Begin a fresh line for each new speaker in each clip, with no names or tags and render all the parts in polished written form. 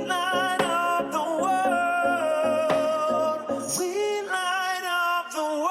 light up the world. We light up the world.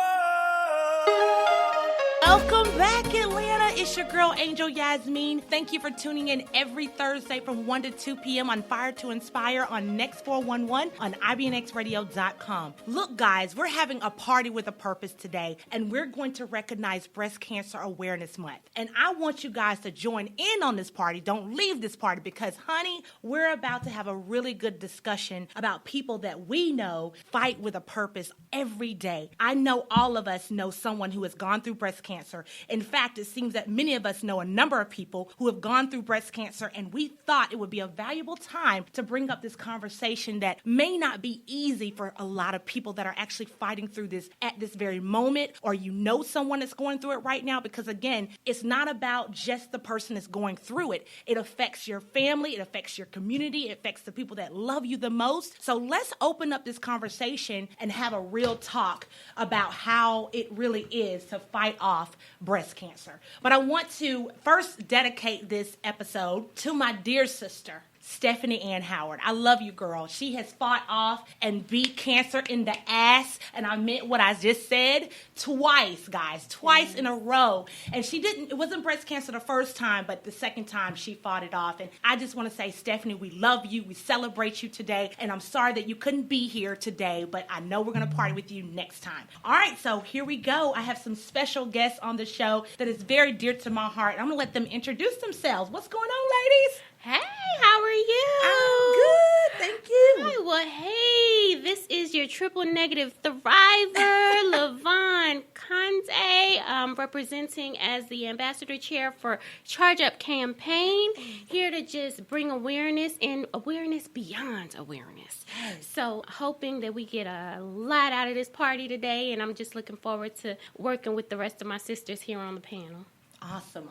Welcome back, Atlanta. It's your girl, Angel Yasmin. Thank you for tuning in every Thursday from 1 to 2 p.m. on Fire to Inspire on Next 411 on IBNXradio.com. Look, guys, we're having a party with a purpose today, and we're going to recognize Breast Cancer Awareness Month. And I want you guys to join in on this party. Don't leave this party because, honey, we're about to have a really good discussion about people that we know fight with a purpose every day. I know all of us know someone who has gone through breast cancer. In fact, it seems that many of us know a number of people who have gone through breast cancer, and we thought it would be a valuable time to bring up this conversation that may not be easy for a lot of people that are actually fighting through this at this very moment, or you know someone that's going through it right now, because again, it's not about just the person that's going through it. It affects your family, it affects your community, it affects the people that love you the most. So let's open up this conversation and have a real talk about how it really is to fight off breast cancer. But I want to first dedicate this episode to my dear sister, Stephanie Ann Howard. I love you, girl. She has fought off and beat cancer in the ass, and I meant what I just said twice, guys, twice in a row. And it wasn't breast cancer the first time, but the second time she fought it off. And I just want to say, Stephanie, we love you. We celebrate you today. And I'm sorry that you couldn't be here today, but I know we're going to party with you next time. All right, so here we go. I have some special guests on the show that is very dear to my heart. I'm going to let them introduce themselves. What's going on, ladies?
Hey, how are you?
I'm good, thank you.
Hi, well, hey, this is your triple negative thriver, LaVonne NaTasha, representing as the ambassador chair for Charge Up campaign, here to just bring awareness and awareness beyond awareness.
Yes.
So hoping that we get a lot out of this party today, and I'm just looking forward to working with the rest of my sisters here on the panel.
Awesome.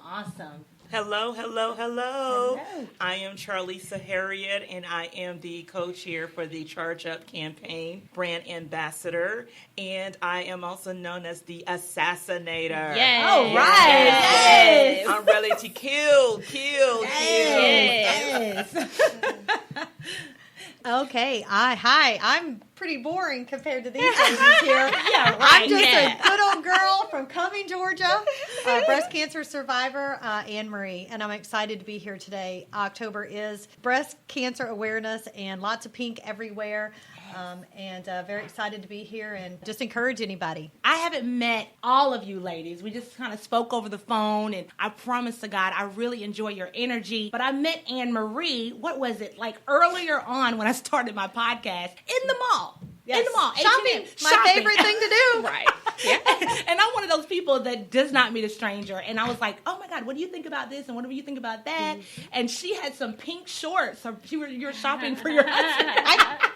Hello.
Hello.
I am Charlisa Herriott, and I am the co-chair for the Charge Up campaign, brand ambassador, and I am also known as the assassinator.
Yes.
All right. Yes.
I'm ready to kill.
Yes.
Okay, hi. I'm pretty boring compared to these ladies here.
Yeah, right.
I'm just a good old girl from Cumming, Georgia, breast cancer survivor, Anne Marie, and I'm excited to be here today. October is Breast Cancer Awareness, and lots of pink everywhere. And very excited to be here and just encourage anybody.
I haven't met all of you ladies. We just kind of spoke over the phone, and I promise to God, I really enjoy your energy. But I met Anne Marie, what was it, like earlier on when I started my podcast, in the mall.
Yes.
In the mall.
Shopping.
H&M.
My favorite thing to do.
Right. Yeah.
And I'm one of those people that does not meet a stranger. And I was like, oh my God, what do you think about this? And what do you think about that? Mm-hmm. And she had some pink shorts. So you were shopping for your husband.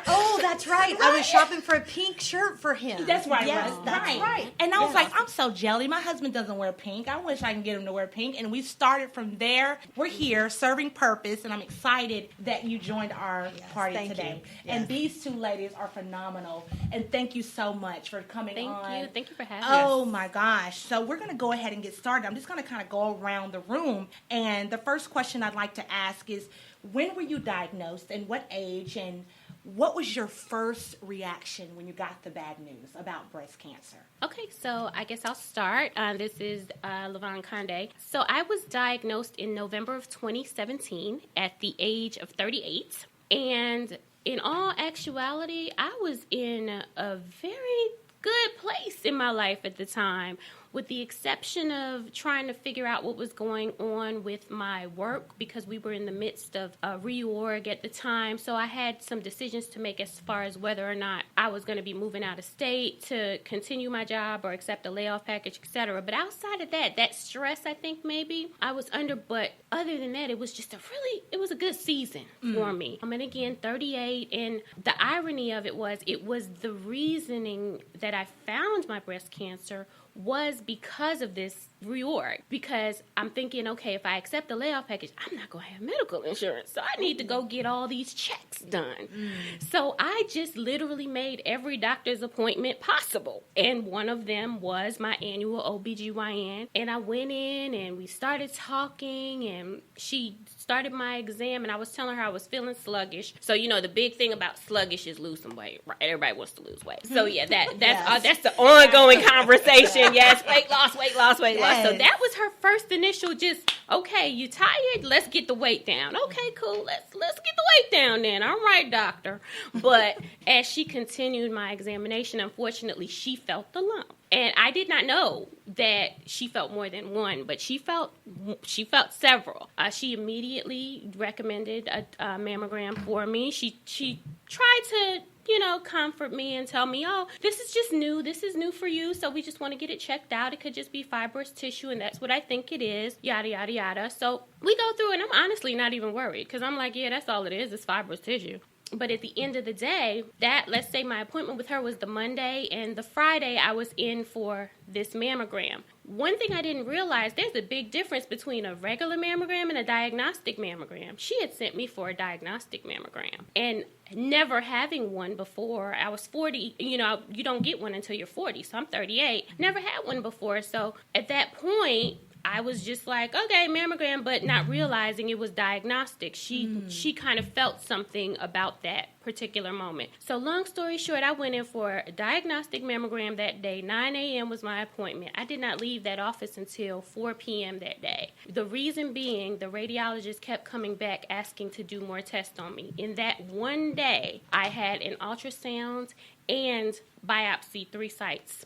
Oh, that's right. I was shopping for a pink shirt for him.
That's right.
Yes, that's right.
And I was like, I'm so jelly. My husband doesn't wear pink. I wish I can get him to wear pink. And we started from there. We're here serving purpose, and I'm excited that you joined our party today.
Yes.
And these two ladies are phenomenal. And thank you so much for coming on.
Thank you for having us.
Oh my gosh. So we're going to go ahead and get started. I'm just going to kind of go around the room. And the first question I'd like to ask is, when were you diagnosed and what age, and what was your first reaction when you got the bad news about breast cancer?
Okay, so I guess I'll start. This is LaVonne NaTasha. So I was diagnosed in November of 2017 at the age of 38. And in all actuality, I was in a very good place in my life at the time, with the exception of trying to figure out what was going on with my work, because we were in the midst of a reorg at the time. So I had some decisions to make as far as whether or not I was going to be moving out of state to continue my job or accept a layoff package, etc. But outside of that stress, I think maybe I was under. But other than that, it was just it was a good season for me. And again, 38. And the irony of it was the reasoning that I found my breast cancer was because of this reorg. Because I'm thinking, okay, if I accept the layoff package, I'm not going to have medical insurance. So I need to go get all these checks tests done. So I just literally made every doctor's appointment possible. And one of them was my annual OBGYN. And I went in and we started talking and she started my exam and I was telling her I was feeling sluggish. So, the big thing about sluggish is losing weight, right? Everybody wants to lose weight. So, yeah, that's the ongoing conversation. Yes, weight loss. So that was her first initial okay, you tired? Let's get the weight down. Okay, cool. Let's get the weight down then. All right, doctor. But as she continued my examination, unfortunately, she felt the lump. And I did not know that she felt more than one, but she felt several. She immediately recommended a mammogram for me. She tried to, comfort me and tell me, oh, this is just new. This is new for you. So we just want to get it checked out. It could just be fibrous tissue, and that's what I think it is, yada, yada, yada. So we go through, and I'm honestly not even worried because I'm like, yeah, that's all it is. It's fibrous tissue. But at the end of the day, let's say my appointment with her was the Monday, and the Friday I was in for this mammogram. One thing I didn't realize, there's a big difference between a regular mammogram and a diagnostic mammogram. She had sent me for a diagnostic mammogram. And never having one before, I was 40, you don't get one until you're 40, so I'm 38. Never had one before, so at that point, I was just like, okay, mammogram, but not realizing it was diagnostic. She kind of felt something about that particular moment. So long story short, I went in for a diagnostic mammogram that day. 9 a.m. was my appointment. I did not leave that office until 4 p.m. that day. The reason being, the radiologist kept coming back asking to do more tests on me. In that one day, I had an ultrasound and biopsy 3 sites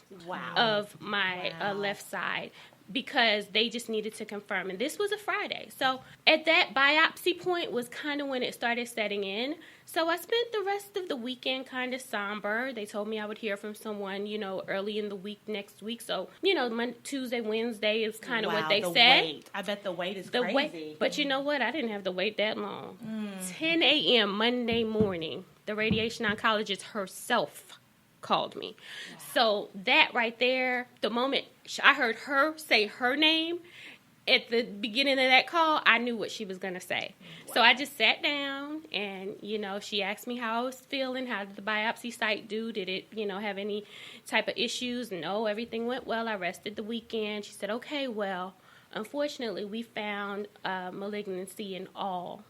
of my left side, because they just needed to confirm. And this was a Friday. So at that biopsy point was kind of when it started setting in. So I spent the rest of the weekend kind of somber. They told me I would hear from someone, early in the week next week. So, Monday, Tuesday, Wednesday is kind of what they said.
Wait. I bet the wait is crazy.
Wait. But you know what? I didn't have to wait that long. 10 a.m. Monday morning, the radiation oncologist herself called me. So that right there, the moment I heard her say her name at the beginning of that call, I knew what she was going to say. Wow. So I just sat down and, she asked me how I was feeling. How did the biopsy site do? Did it, have any type of issues? No, everything went well. I rested the weekend. She said, okay, well, unfortunately, we found malignancy in all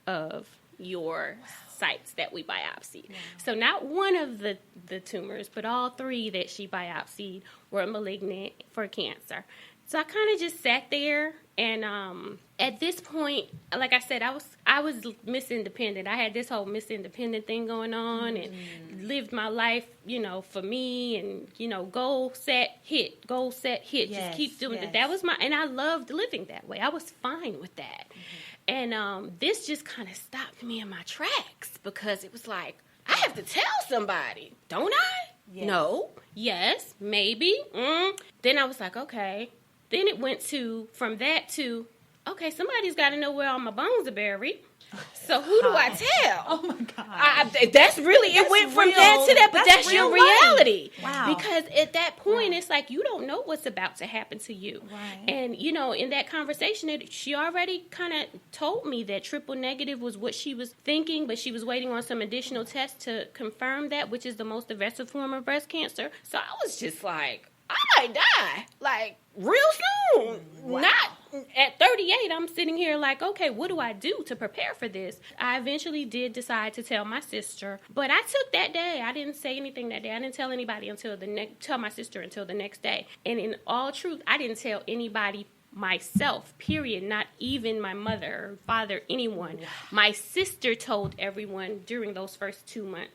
of your sites that we biopsied. Wow. So not one of the tumors, but all 3 that she biopsied were malignant for cancer. So I kind of just sat there, and at this point, like I said, I was Miss Independent. I had this whole Miss Independent thing going on, and lived my life, for me, and goal set hit, yes, just keep doing it. That was and I loved living that way. I was fine with that. And this just kind of stopped me in my tracks, because it was like, I have to tell somebody, don't I? Yes. No. Yes. Maybe. Then I was like, okay. Then it went from that to, okay, somebody's got to know where all my bones are buried. So who do I tell?
Oh, my God.
It went from that to that, but that's your reality.
Wow.
Because at that point, it's like, you don't know what's about to happen to you.
Right.
And, in that conversation, she already kind of told me that triple negative was what she was thinking, but she was waiting on some additional tests to confirm that, which is the most aggressive form of breast cancer. So I was just like, I might die, like, real soon.
Wow.
Not at 38, I'm sitting here like, okay, what do I do to prepare for this? I eventually did decide to tell my sister, but I took that day. I didn't say anything that day. I didn't tell anybody tell my sister until the next day. And in all truth, I didn't tell anybody myself, period, not even my mother, father, anyone. Wow. My sister told everyone during those first 2 months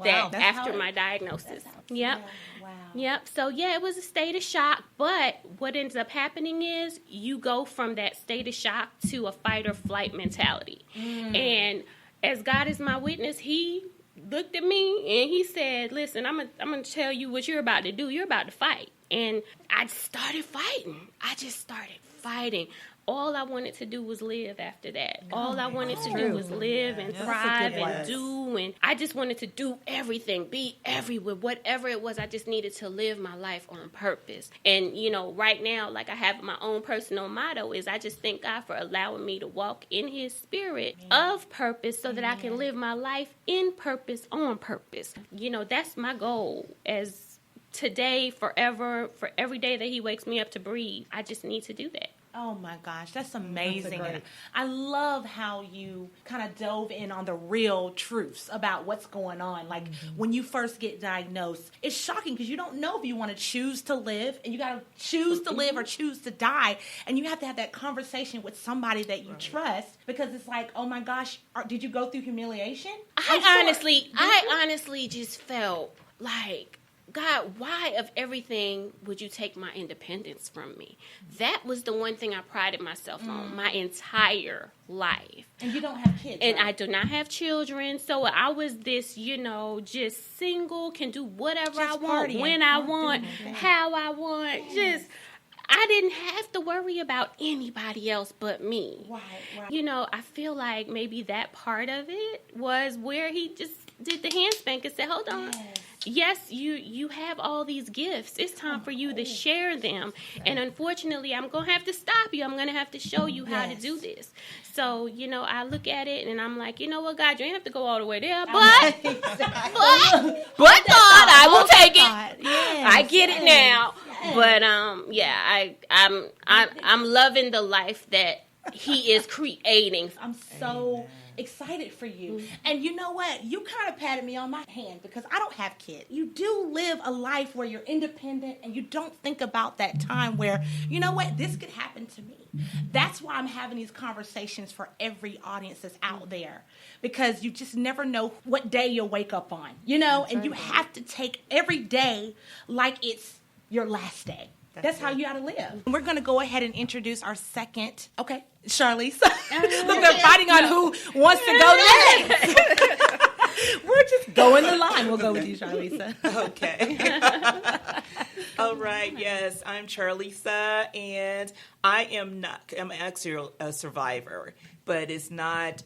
that after my diagnosis. Yep.
Yeah. Wow.
Yep. So, it was a state of shock, but what ends up happening is you go from that state of shock to a fight or flight mentality. And as God is my witness, he looked at me and he said, listen, I'm going to tell you what you're about to do. You're about to fight. And I started fighting. I just started fighting. all I wanted to do was live after that. All I wanted to do was live and thrive and do. And I just wanted to do everything, be everywhere, whatever it was. I just needed to live my life on purpose. And, you know, right now, like I have my own personal motto is I just thank God for allowing me to walk in his spirit of purpose so that I can live my life in purpose, on purpose. You know, that's my goal as today, forever, for every day that he wakes me up to breathe. I just need to do that.
Oh my gosh, that's amazing.
That's
I love how you kind of dove in on the real truths about what's going on. Like when you first get diagnosed, it's shocking because you don't know if you want to choose to live, and you got to choose to live or choose to die. And you have to have that conversation with somebody that you trust, because it's like, oh my gosh, did you go through humiliation?
I honestly just felt like, God, why of everything would you take my independence from me? That was the one thing I prided myself on my entire life.
And you don't have kids,
And
right?
I do not have children. So I was this, you know, just single, can do whatever I want,
partying.
when I want, how I want. I didn't have to worry about anybody else but me.
Right.
You know, I feel like maybe that part of it was where he just did the hand spank and said, hold on. Yes, you have all these gifts. It's time for you to share them. And unfortunately, I'm going to have to stop you. I'm going to have to show you how to do this. So, you know, I look at it and I'm like, you know what, God, you ain't have to go all the way there. But God, I will take it.
Yes.
I get it now. But I'm loving the life that he is creating.
I'm so excited for you. And you know what? You kind of patted me on my hand because I don't have kids. You do live a life where you're independent and you don't think about that time where, you know what, this could happen to me. That's why I'm having these conversations for every audience that's out there, because you just never know what day you'll wake up on, you know, and you have to take every day like it's your last day. That's how you got to live. We're going to go ahead and introduce our second. Okay, Charlisa. Look, they're fighting on who wants to go next. We're just going the line. We'll go with you, Charlisa.
Okay. All right. Yes, I'm Charlisa, and I'm actually a survivor, but it's not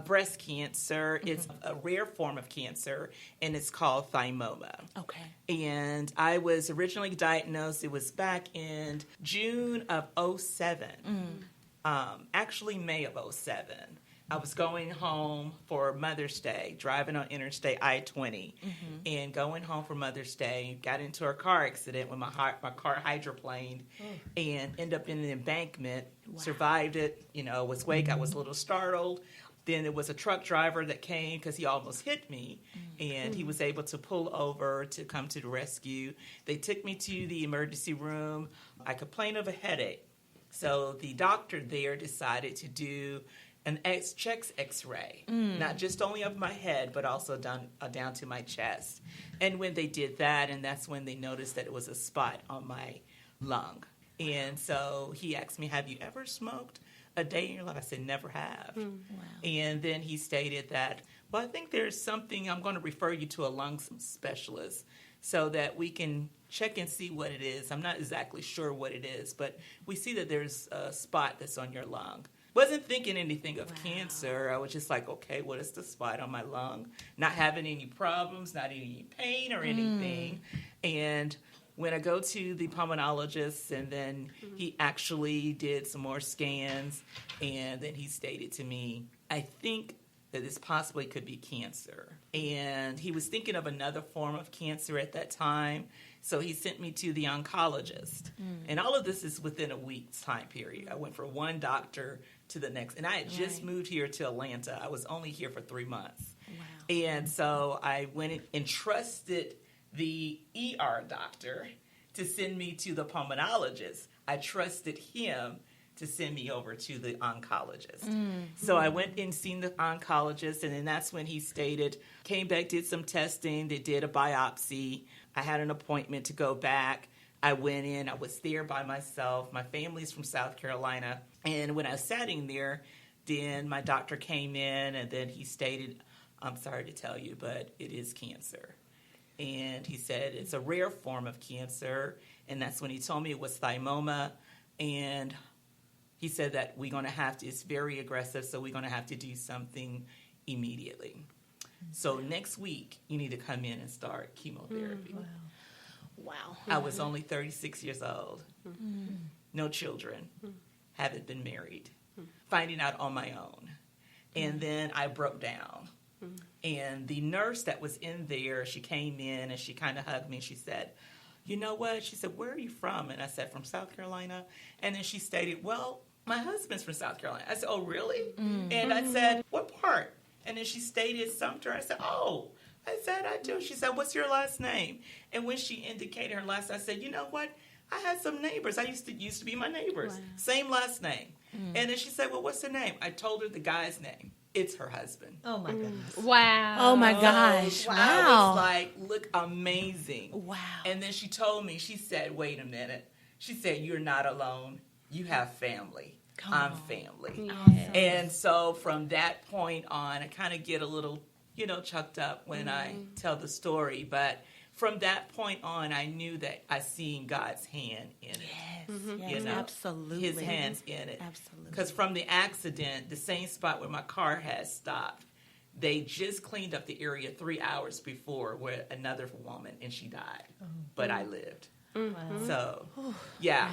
breast cancer. It's a rare form of cancer, and it's called thymoma.
Okay.
And I was originally diagnosed, it was back in June of 2007. Actually, May of 2007. I was going home for Mother's Day, driving on Interstate I-20, and going home for Mother's Day, got into a car accident when my car hydroplaned and ended up in an embankment, survived it, you know, was awake. I was a little startled. Then there was a truck driver that came because he almost hit me, and he was able to pull over to come to the rescue. They took me to the emergency room. I complained of a headache. So the doctor there decided to do an chest x-ray, not just only of my head, but also down to my chest. And when they did that, and that's when they noticed that it was a spot on my lung. And so he asked me, have you ever smoked a day in your life? I said, never have. Wow. And then he stated that, well, I think there's something, I'm going to refer you to a lung specialist so that we can check and see what it is. I'm not exactly sure what it is, but we see that there's a spot that's on your lung. Wasn't thinking anything of cancer. I was just like, okay, what is the spot on my lung? Not having any problems, not any pain or anything. And when I go to the pulmonologist, and then he actually did some more scans, and then he stated to me, I think that this possibly could be cancer. And he was thinking of another form of cancer at that time, so he sent me to the oncologist. And all of this is within a week's time period. I went from one doctor to the next, and I had just moved here to Atlanta. I was only here for 3 months. Wow. And so I went and trusted the ER doctor to send me to the pulmonologist. I trusted him to send me over to the oncologist. So I went and seen the oncologist, and then that's when he stated, came back, did some testing, they did a biopsy. I had an appointment to go back. I went in, I was there by myself. My family's from South Carolina. And when I was sitting there, then my doctor came in, and then he stated, I'm sorry to tell you, but it is cancer. And he said it's a rare form of cancer, and that's when he told me it was thymoma. And he said that we're going to have to, it's very aggressive, so we're going to have to do something immediately. So next week, you need to come in and start chemotherapy.
Wow.
I was only 36 years old, no children, haven't been married, finding out on my own. And then I broke down. And the nurse that was in there, she came in and she kind of hugged me and she said, you know what? She said, where are you from? And I said, from South Carolina. And then she stated, well, my husband's from South Carolina. I said, oh, really? And I said, what part? And then she stated Sumter. I said, oh. I said, I do. She said, what's your last name? And when she indicated her last, I said, you know what? I had some neighbors. I used to be my neighbors. Wow. Same last name. And then she said, well, what's the name? I told her the guy's name. It's her husband.
Oh, my goodness.
Wow.
Oh, my gosh.
I
Wow.
was like, look, amazing.
Wow.
And then she told me, she said, wait a minute. She said, you're not alone. You have family. I'm family.
Yes.
And so from that point on, I kind of get a little, chucked up when I tell the story. But from that point on, I knew that I seen God's hand in it.
Yes, absolutely.
His hands in it.
Absolutely.
Because from the accident, the same spot where my car had stopped, they just cleaned up the area 3 hours before where another woman, and she died. But I lived. So, yeah.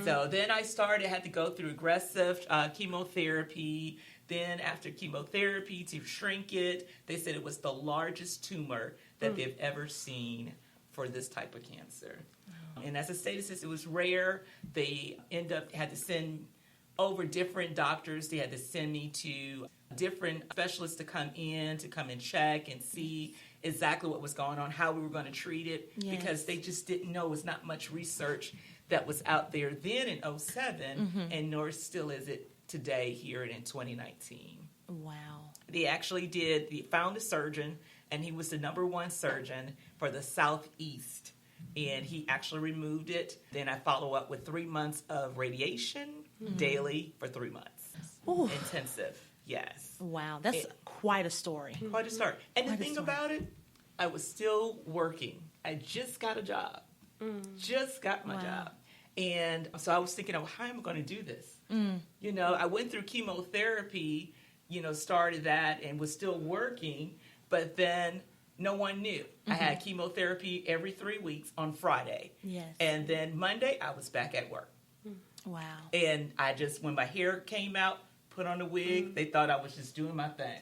So then I had to go through aggressive chemotherapy. Then after chemotherapy, to shrink it, they said it was the largest tumor that they've ever seen for this type of cancer. And as a status, it was rare. They had to send over different doctors. They had to send me to different specialists to come and check and see exactly what was going on, how we were going to treat it, because they just didn't know. It was not much research that was out there then in 2007, and nor still is it today here in 2019.
Wow.
They found a surgeon, and he was the number one surgeon for the Southeast, and he actually removed it. Then I follow up with 3 months of radiation daily for 3 months.
Ooh.
Intensive, yes.
Wow, that's quite a story.
Quite a story. And the thing about it, I was still working. I just got a job. Just got my job. And so I was thinking, how am I going to do this? I went through chemotherapy, started that and was still working, but then no one knew. I had chemotherapy every 3 weeks on Friday.
Yes.
And then Monday, I was back at work.
Wow.
And when my hair came out, put on the wig, they thought I was just doing my thing.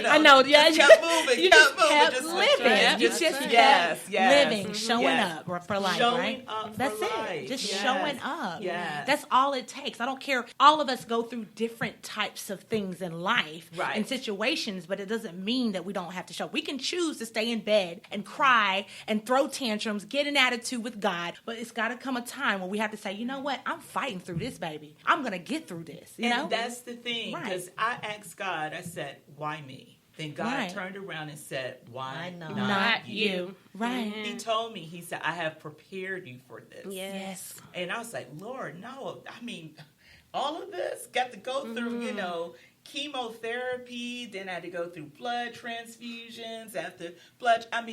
I know. Yeah,
just kept moving.
You
kept
just
moving.
kept living. You just kept living, showing up for life,
showing
right?
Up
That's
for
it.
life.
Just showing up.
Yes.
That's all it takes. I don't care. All of us go through different types of things in life and situations, but it doesn't mean that we don't have to show. We can choose to stay in bed and cry and throw tantrums, get an attitude with God, but it's got to come a time when we have to say, you know what? I'm fighting through this, baby. I'm going to get through this. You know?
That's the thing, because I asked God, I said, why me? Then God turned around and said, why not you?
Right.
He told me, he said, I have prepared you for this.
Yes.
And I was like, Lord, no. I mean, all of this? Got to go through, chemotherapy. Then I had to go through blood transfusions after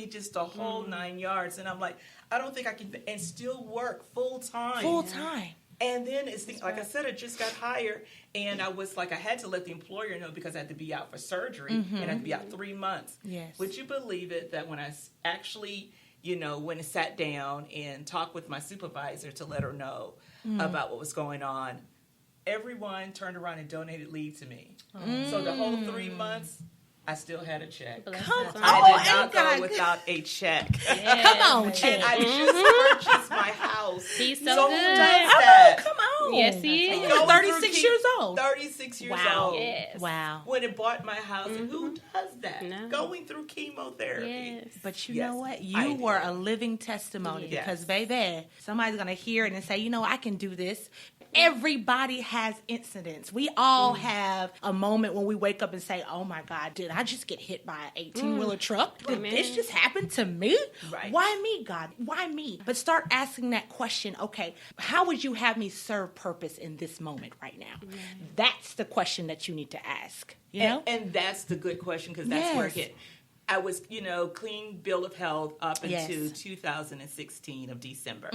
just the whole 9 yards. And I'm like, I don't think I can, and still work full time.
Full time.
And then like I said, I just got hired, and I was like, I had to let the employer know because I had to be out for surgery, and I had to be out 3 months.
Yes.
Would you believe it that when I actually, went and sat down and talked with my supervisor to let her know about what was going on, everyone turned around and donated leave to me. So the whole 3 months, I still had a check.
Come on.
I did not go without a check.
Yes.
Come on, check.
And I just purchased my house.
He's so
Who
good.
does that?
Come on.
Yes, he is.
And you're 36 years old.
36 years
Wow.
old.
Yes.
Wow.
When it bought my house, and who does that?
No.
Going through chemotherapy.
Yes.
But you
Yes,
know what?
I
You
did.
were a living testimony
Yes.
because, baby, somebody's going to hear it and say, I can do this. Everybody has incidents. We all have a moment when we wake up and say, oh my God, did I just get hit by an 18-wheeler truck? Did this just happen to me?
Right.
Why me, God? Why me? But start asking that question, okay, how would you have me serve purpose in this moment right now? That's the question that you need to ask, you know?
And that's the good question, because that's where it
Yes.
hit. I was, clean bill of health up
Yes.
into 2016 of December,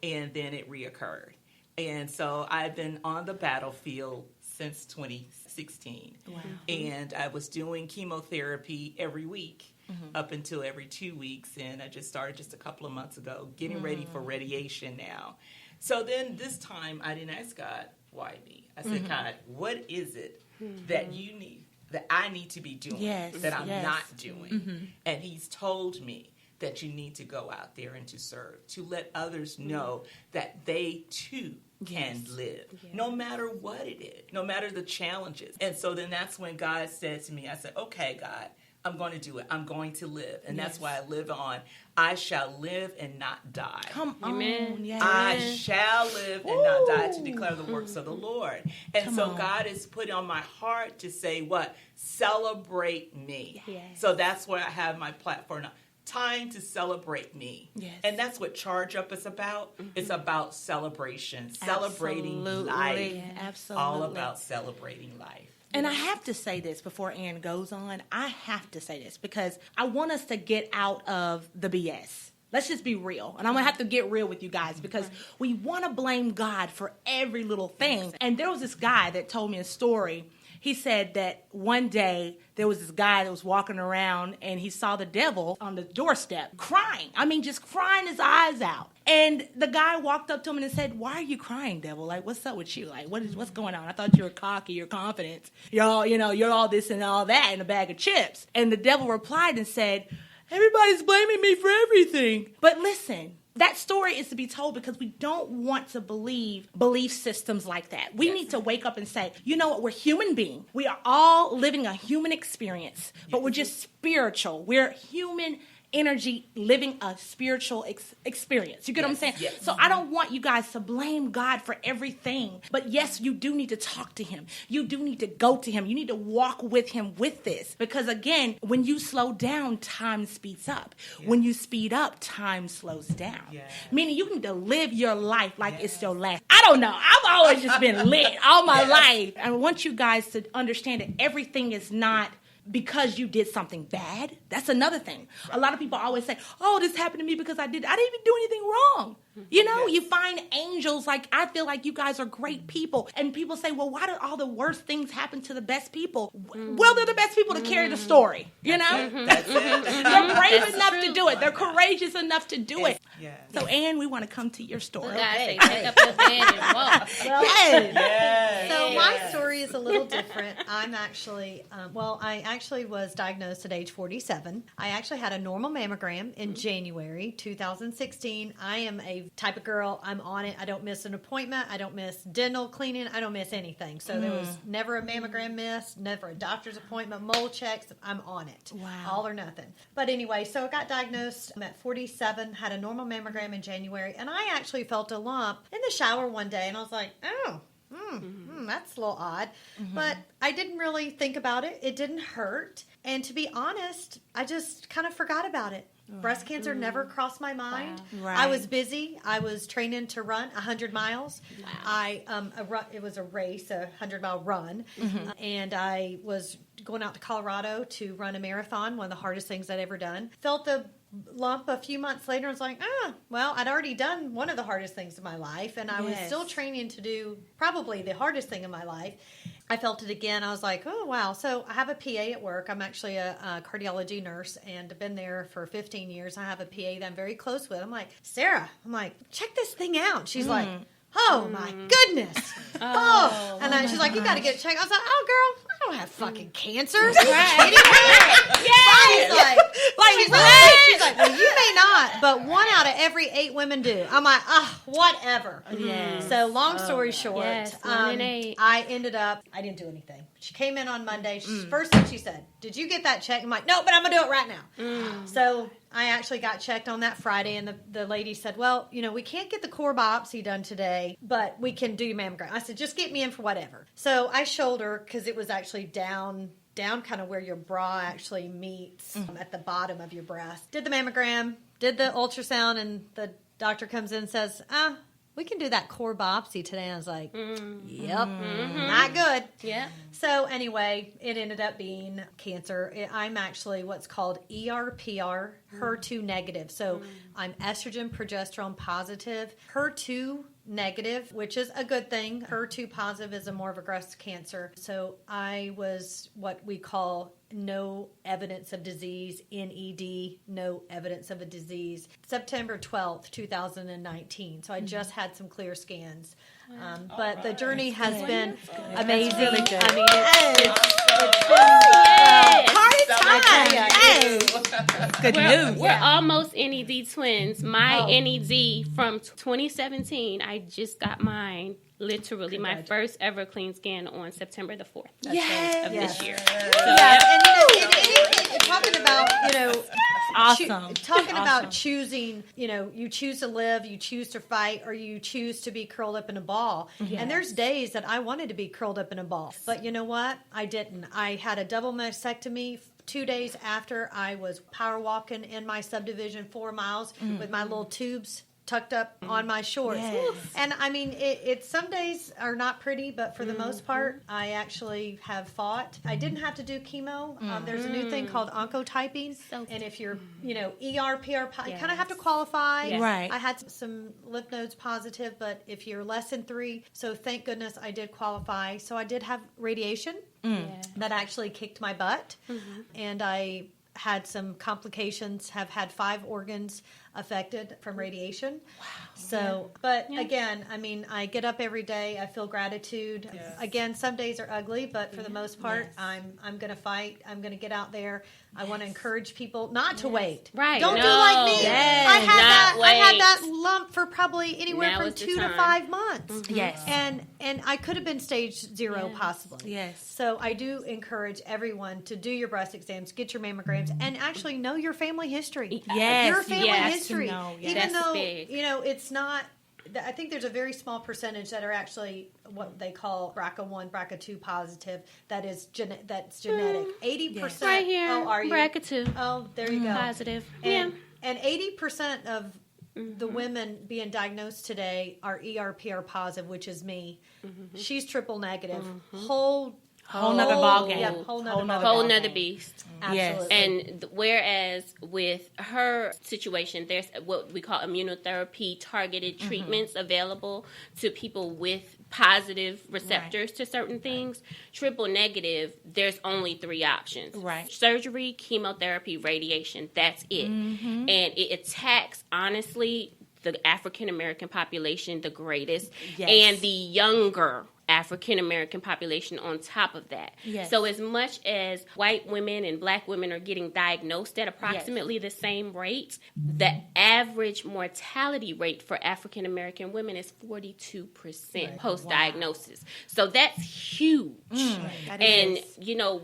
and then it reoccurred. And so I've been on the battlefield since 2016.
Wow.
And I was doing chemotherapy every week up until every 2 weeks. And I just started just a couple of months ago, getting ready for radiation now. So then this time I didn't ask God, why me? I said, God, what is it that you need, that I need to be doing that I'm not doing? And he's told me that you need to go out there and to serve, to let others know that they too can live, no matter what it is, no matter the challenges. And so then that's when God said to me, I said, okay, God, I'm going to do it. I'm going to live. And that's why I live on. I shall live and not die.
Come on. Yes.
I shall live and not die to declare the works of the Lord. And God has put on my heart to say what? Celebrate me.
Yes.
So that's where I have my platform now. Time to celebrate me.
Yes.
And that's what Charge Up is about. It's about celebration, celebrating life.
Yeah, absolutely.
All about celebrating life.
And I have to say this before Ann goes on. I have to say this because I want us to get out of the BS. Let's just be real. And I'm going to have to get real with you guys because we want to blame God for every little thing. And there was this guy that told me a story. He said that one day there was this guy that was walking around and he saw the devil on the doorstep crying. I mean, just crying his eyes out. And the guy walked up to him and said, why are you crying, devil? Like, what's up with you? Like, what's going on? I thought you were cocky, you're confident. You're all this and all that in a bag of chips. And the devil replied and said, everybody's blaming me for everything. But listen, that story is to be told because we don't want to believe belief systems like that. We need to wake up and say, you know what, we're human beings. We are all living a human experience, but we're just spiritual. We're human energy living a spiritual experience. You get what I'm saying?
Yes.
So I don't want you guys to blame God for everything. But yes, you do need to talk to him. You do need to go to him. You need to walk with him with this. Because again, when you slow down, time speeds up. Yes. When you speed up, time slows down. Yes. Meaning you need to live your life like it's your last. I don't know. I've always just been lit all my life. I want you guys to understand that everything is not because you did something bad. That's another thing. Right. A lot of people always say, oh, this happened to me because I didn't even do anything wrong. You know, you find angels. Like, I feel like you guys are great people. And people say, well, why do all the worst things happen to the best people? Well, they're the best people to carry the story, you know?
That's it.
They're brave enough to do it. They're courageous enough to do it.
Yes.
So, Ann, we want to come to your story.
Say, take up your bed and walk.
So my story is a little different. I'm actually, I actually was diagnosed at age 47. I actually had a normal mammogram in January 2016. I am a type of girl, I'm on it. I don't miss an appointment. I don't miss dental cleaning. I don't miss anything. So there was never a mammogram missed, never a doctor's appointment, mole checks. I'm on it.
Wow.
All or nothing. But anyway, so I got diagnosed. I'm at 47, had a normal mammogram in January, and I actually felt a lump in the shower one day, and I was like, oh, that's a little odd. But I didn't really think about it. It didn't hurt. And to be honest, I just kind of forgot about it. Breast cancer never crossed my mind.
Wow. Right.
I was busy. I was training to run 100 miles.
Wow.
It was a race, a 100-mile run. And I was going out to Colorado to run a marathon, one of the hardest things I'd ever done. Felt the lump a few months later and was like, I'd already done one of the hardest things in my life. And I was still training to do probably the hardest thing in my life. I felt it again. I was like, oh, wow. So I have a PA at work. I'm actually a cardiology nurse and I've been there for 15 years. I have a PA that I'm very close with. I'm like, Sarah, check this thing out. She's like, oh, my goodness. She's like, you got to get it checked. I was like, oh, girl, I don't have fucking cancer. She's like, well, you may not, but 1 out of every 8 women do. I'm like, whatever.
Yes.
So long story short,
1 in 8.
I didn't do anything. She came in on Monday. First thing she said, did you get that check? I'm like, no, but I'm going to do it right now. So I actually got checked on that Friday, and the lady said, well, we can't get the core biopsy done today, but we can do mammogram. I said, just get me in for whatever. So I showed her, because it was actually down kind of where your bra actually meets at the bottom of your breast. Did the mammogram, did the ultrasound, and the doctor comes in and says, we can do that core biopsy today. And I was like, yep, not good.
Yeah.
So anyway, it ended up being cancer. I'm actually what's called ERPR HER2 negative. So I'm estrogen, progesterone positive, HER2 negative, which is a good thing. HER2 positive is a more of a breast cancer. So I was what we call no evidence of disease, NED, no evidence of a disease, September 12th, 2019. So I just had some clear scans. But the journey has been amazing. Really good. I mean,
Party time. Good news.
We're almost NED twins. My NED from 2017, I just got mine. Literally, my first ever clean scan on September the 4th of this year.
And talking about,
awesome.
Talking about choosing, you choose to live, you choose to fight, or you choose to be curled up in a ball. Yes. And there's days that I wanted to be curled up in a ball. But you know what? I didn't. I had a double mastectomy 2 days after I was power walking in my subdivision 4 miles with my little tubes tucked up on my shorts. Yes. And I mean, it some days are not pretty, but for the most part, I actually have fought. I didn't have to do chemo. There's a new thing called oncotyping. And if you're, ER, PR, you kind of have to qualify.
Yes. Right.
I had some lymph nodes positive, but if you're less than 3, so thank goodness I did qualify. So I did have radiation that actually kicked my butt. And I had some complications, have had 5 organs affected from radiation. Wow. So, but again, I mean, I get up every day. I feel gratitude. Yes. Again, some days are ugly, but for the most part, I'm going to fight. I'm going to get out there. I want to encourage people not to wait.
Right.
Don't do like me.
Yes.
I had that lump for probably anywhere from 2 to 5 months.
Yes.
And I could have been stage 0 possibly.
Yes.
So I do encourage everyone to do your breast exams, get your mammograms, and actually know your family history.
Yes.
Your family history. Even
That's
though,
big.
it's not, I think there's a very small percentage that are actually what they call BRCA1, BRCA2 positive. That is that's genetic. 80%.
Right here.
Oh, are you?
BRCA2.
Oh, there you go.
Positive.
And 80% of the women being diagnosed today are ER/PR positive, which is me. She's triple negative.
Whole nother ball game.
Yep, whole
nother beast.
Absolutely.
And whereas with her situation, there's what we call immunotherapy targeted treatments available to people with positive receptors to certain things. Triple negative, there's only 3 options.
Right.
Surgery, chemotherapy, radiation. That's it. And it attacks, honestly, the African American population the greatest, and the younger African American population on top of that. Yes. So as much as white women and black women are getting diagnosed at approximately the same rate, the average mortality rate for African American women is 42% post-diagnosis. Wow. So that's huge. And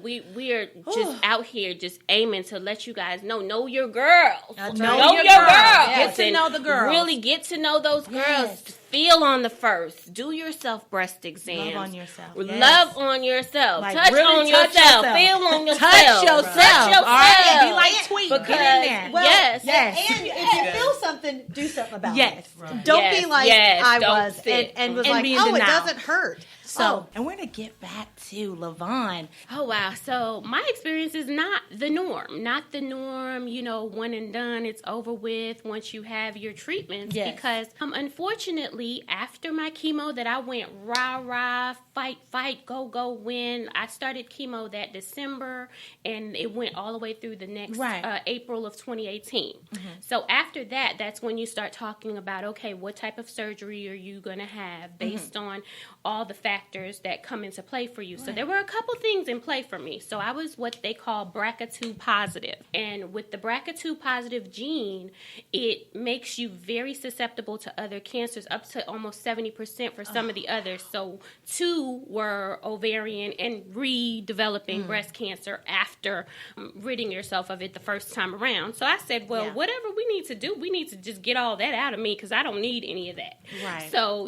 we are just out here just aiming to let you guys know your girls. Know your girls.
Get to know the girls.
Really get to know those girls. Yes. Feel on the first. Do yourself breast exams.
Love on yourself.
Love on yourself.
Like,
touch
really
on yourself. Feel on yourself.
Touch yourself.
Touch yourself.
All right? Be like Tweet.
Because,
get in there.
Well,
yes.
And if you feel something, do something about it.
Right.
Don't be like I was and was like,
it
it doesn't hurt.
So, and we're going to get back to LaVonne.
Oh, wow. So, my experience is not the norm. Not the norm, one and done, it's over with once you have your treatments. Yes. Because, unfortunately, after my chemo that I went rah, fight, go, win, I started chemo that December, and it went all the way through the next April of 2018. So, after that, that's when you start talking about, okay, what type of surgery are you going to have based on all the factors that come into play for you. So there were a couple things in play for me. So I was what they call BRCA2 positive. And with the BRCA2 positive gene, it makes you very susceptible to other cancers, up to almost 70% for some of the others. So 2 were ovarian and redeveloping breast cancer after ridding yourself of it the first time around. So I said, whatever we need to do, we need to just get all that out of me because I don't need any of that. Right. So,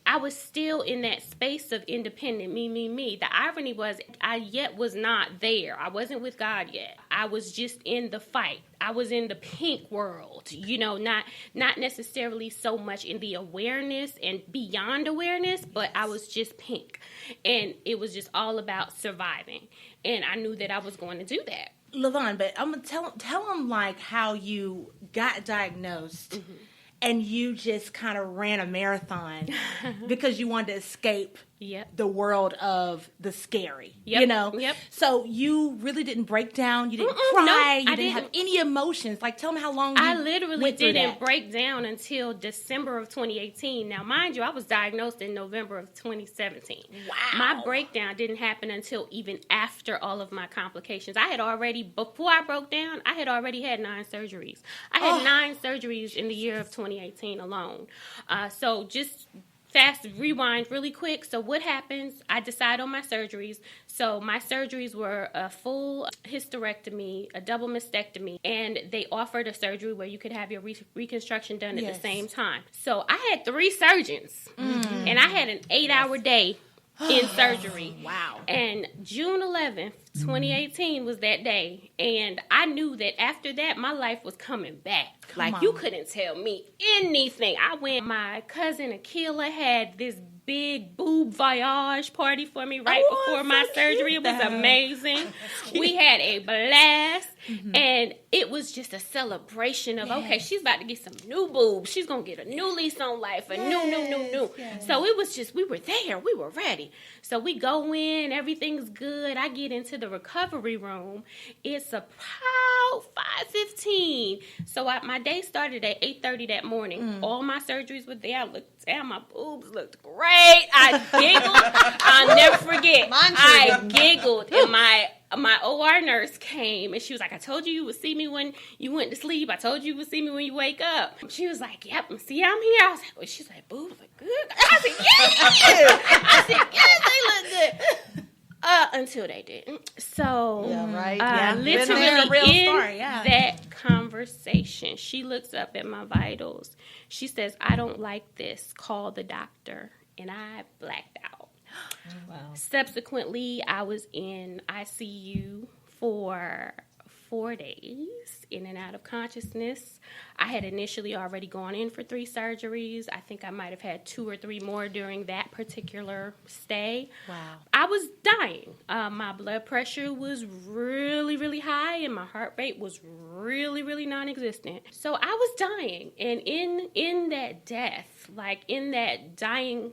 I was still in that space of independent me. The irony was I yet was not there. I wasn't with God yet. I was just in the fight. I was in the pink world, not necessarily so much in the awareness and beyond awareness, but I was just pink. And it was just all about surviving. And I knew that I was going to do that.
LaVonne, but I'm gonna tell them like how you got diagnosed, and you just kind of ran a marathon because you wanted to escape the world of the scary. You know, so you really didn't break down. You didn't cry. You didn't have any emotions. Like, tell them how long.
I literally didn't break down until December of 2018. Now, mind you, I was diagnosed in November of 2017.
Wow.
My breakdown didn't happen until even after all of my complications. I had already, before I broke down, I had already had 9 surgeries. I had 9 surgeries in the year of 2018 alone. So just fast rewind really quick. So what happens? I decide on my surgeries. So my surgeries were a full hysterectomy, a double mastectomy, and they offered a surgery where you could have your reconstruction done at the same time. So I had 3 surgeons, and I had an 8-hour day in surgery.
Wow.
And June 11th, 2018 was that day. And I knew that after that, my life was coming back. You couldn't tell me anything. My cousin Akila had this big boob voyage party for me before my surgery. It was amazing. We had a blast. And it was just a celebration of, okay, she's about to get some new boobs. She's going to get a new lease on life, a new. Yes. So it was just, we were there. We were ready. So we go in, everything's good. I get into the recovery room. It's about 5:15. So my day started at 8:30 that morning. All my surgeries were there. I looked down. My boobs looked great. I giggled. I'll never forget. I giggled. And my OR nurse came, and she was like, I told you would see me when you went to sleep. I told you would see me when you wake up. She was like, yep, see, I'm here. I was like, well, she's like, boobs look good. I said, yes. I said, yes, they look good. Until they didn't. So, literally in that conversation, she looks up at my vitals. She says, I don't like this. Call the doctor. And I blacked out. Wow. Subsequently, I was in ICU for 4 days, in and out of consciousness. I had initially already gone in for 3 surgeries. I think I might have had 2 or 3 more during that particular stay. Wow. I was dying. My blood pressure was really, really high, and my heart rate was really, really non-existent. So I was dying. And in that death, in that dying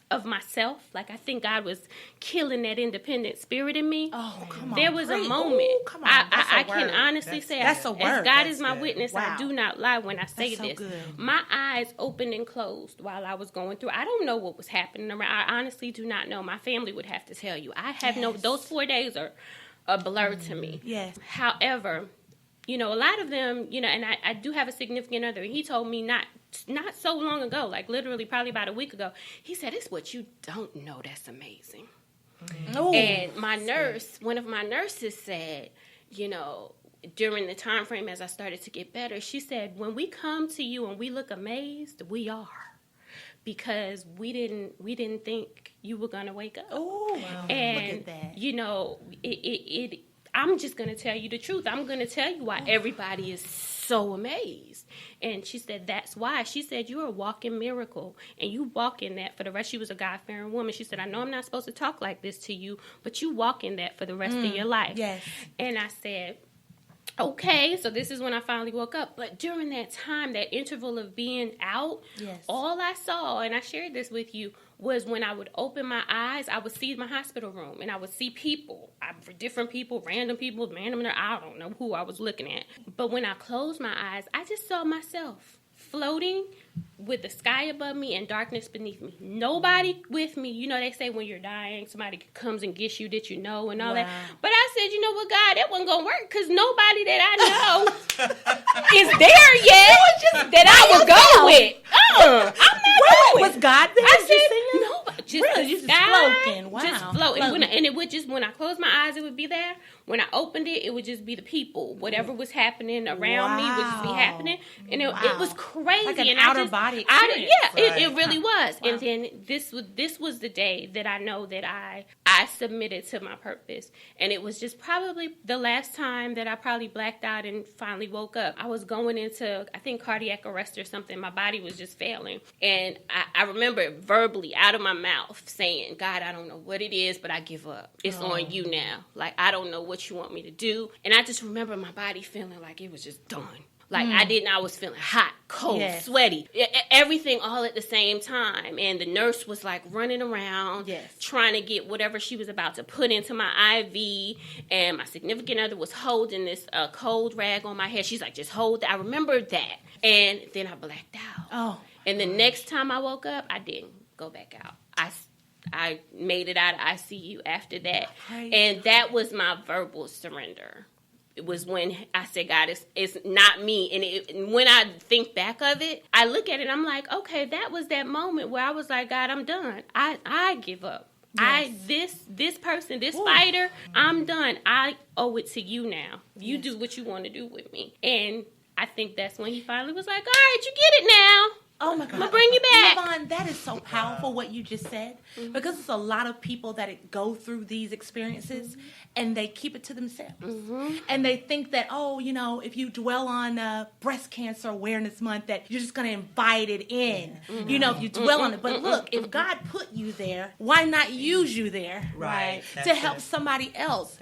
of myself, I think God was killing that independent spirit in me. Oh, come on. There was a moment. Ooh, come on. I can honestly say, that's a word. As God is my witness, wow. I do not lie when I say this. Good. My eyes opened and closed while I was going through. I don't know what was happening around. I honestly do not know. My family would have to tell you. I have those 4 days are a blur to me. Yes. However, a lot of them, and I do have a significant other. He told me not so long ago, literally probably about a week ago, he said, it's what you don't know that's amazing. Mm-hmm. And my nurse, one of my nurses said, during the time frame as I started to get better, she said, when we come to you and we look amazed, we are. Because we didn't think you were going to wake up. Oh, wow. And, look at that. I'm just going to tell you the truth. I'm going to tell you why everybody is so amazed. And she said, that's why. She said, you're a walking miracle. And you walk in that for the rest. She was a God-fearing woman. She said, I know I'm not supposed to talk like this to you, but you walk in that for the rest of your life. Yes. And I said, okay, so this is when I finally woke up. But during that time, that interval of being out, all I saw, and I shared this with you, was when I would open my eyes, I would see my hospital room, and I would see people, different people, random people, I don't know who I was looking at. But when I closed my eyes, I just saw myself floating with the sky above me and darkness beneath me. Nobody with me. They say when you're dying, somebody comes and gets you that and all that. But I said, you know what, God, that wasn't going to work because nobody that I know is there yet that I would go with. I'm not going.
Was God there?
I said, nobody. Just
really? You just floating. Wow.
Just floating. And it would just, when I closed my eyes, it would be there. When I opened it, it would just be the people. Whatever was happening around me would just be happening. And it was crazy.
Like an outer body experience.
It really was. Wow. And then this was the day that I know that I submitted to my purpose. And it was just probably the last time that I probably blacked out and finally woke up. I was going into, I think, cardiac arrest or something. My body was just failing. And I remember it verbally out of my mouth. mouth saying, God, I don't know what it is, but I give up. It's on you now. Like, I don't know what you want me to do. And I just remember my body feeling like it was just done. Like, I was feeling hot, cold, sweaty, everything all at the same time. And the nurse was, like, running around trying to get whatever she was about to put into my IV. And my significant other was holding this cold rag on my head. She's like, just hold that. I remember that. And then I blacked out. Oh. And the next time I woke up, I didn't go back out. I made it out of ICU after that. And that was my verbal surrender. It was when I said, God, it's not me. And when I think back of it, I look at it, I'm like, okay, that was that moment where I was like, God, I'm done. I give up. Yes. This person, this fighter, I'm done. I owe it to you now. You do what you want to do with me. And I think that's when he finally was like, all right, you get it now.
Oh my God.
I'm going to bring you back.
LaVonne, that is so powerful what you just said, because it's a lot of people that go through these experiences and they keep it to themselves. And they think that, if you dwell on Breast Cancer Awareness Month, that you're just going to invite it in, if you dwell on it. But look, if God put you there, why not use you there, right? To help somebody else.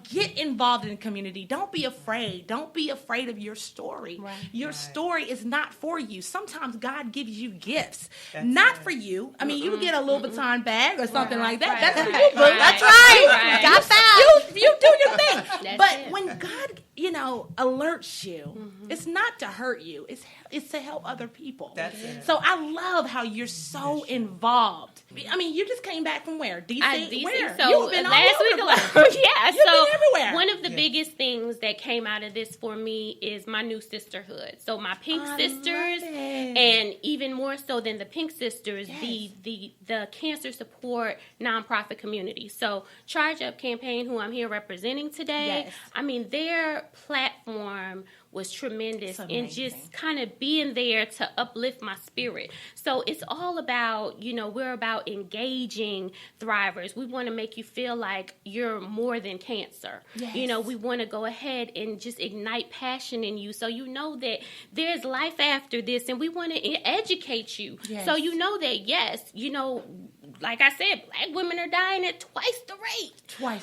Get involved in the community. Don't be afraid. Don't be afraid of your story. Your story is not for you. Sometimes God gives you gifts, not for you. I mean, you get a Louis Vuitton bag or something like that. That's a good book. That's right. Got that. You do your thing. But when God, alerts you, it's not to hurt you. It's to help other people. That's it. So I love how you're so involved. I mean, you just came back from where? DC? Where?
So
You've been
last week alone.
You've been everywhere.
One of the biggest things that came out of this for me is my new sisterhood. So my Pink Sisters, and even more so than the Pink Sisters, the cancer support nonprofit community. So Charge Up Campaign, who I'm here representing today, I mean, their platform was tremendous in just kind of being there to uplift my spirit. So it's all about, we're about engaging thrivers. We want to make you feel like you're more than cancer. Yes. We want to go ahead and just ignite passion in you so you know that there's life after this, and we want to educate you. Yes. So you know that, like I said, black women are dying at twice the rate. Twice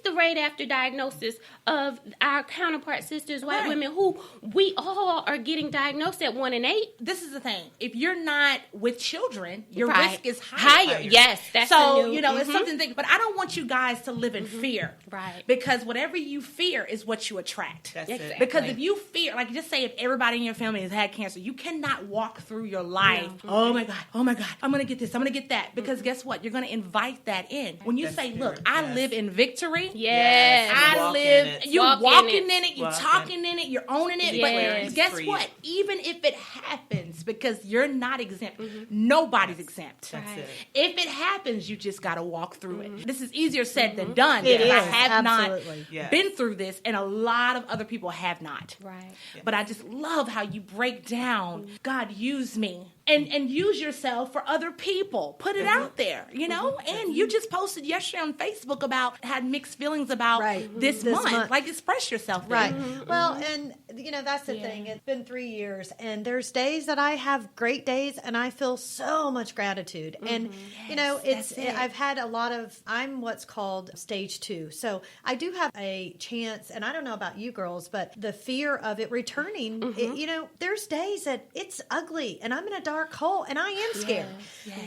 the rate after diagnosis of our counterpart sisters, white women, who we all are getting diagnosed at 1 in 8.
This is the thing. If you're not with children, your risk is higher.
Yes, that's
so, it's something that, but I don't want you guys to live in fear.
Right.
Because whatever you fear is what you attract.
That's it.
Because if you fear, like just say if everybody in your family has had cancer, you cannot walk through your life. Oh my God, I'm going to get this, I'm going to get that. Because guess what? You're going to invite that in. When you say, look, I live in victory.
Yes.
I live, you're walking in it, you're talking in it, you're owning it.
Yes.
But guess what? Even if it happens, because you're not exempt, nobody's exempt.
That's it.
If it happens, you just got to walk through it. This is easier said than done.
It is.
I have
Absolutely.
not been through this, and a lot of other people have not.
Right.
But I just love how you break down, God, use me. And use yourself for other people. Put it out there, And you just posted yesterday on Facebook about, had mixed feelings about this month. Like, express yourself.
Right. Well, and, that's the thing. It's been 3 years, and there's days that I have great days, and I feel so much gratitude. And, I've had a lot of, I'm what's called stage 2. So I do have a chance, and I don't know about you girls, but the fear of it returning, there's days that it's ugly, and I'm in a dark hole, and I am scared.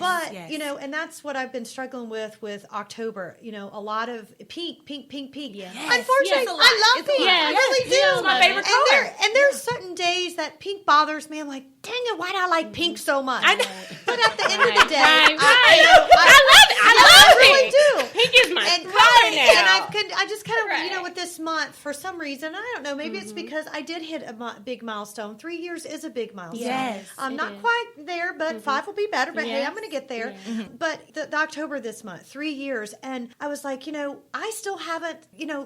But and that's what I've been struggling with October. A lot of pink.
Yes.
Unfortunately, I love pink. I really do.
It's my favorite color.
And there's certain days that pink bothers me. I'm like, dang it, why do I like pink so much? I know. But at the end of the day,
I love it.
I really do.
Pink is my color now.
And I just kind of, with this month, for some reason, I don't know, maybe it's because I did hit a big milestone. 3 years is a big milestone.
Yes,
I'm not quite there, but 5 will be better. But hey, I'm going to get there. Yeah. But the October this month, 3 years, and I was like, I still haven't,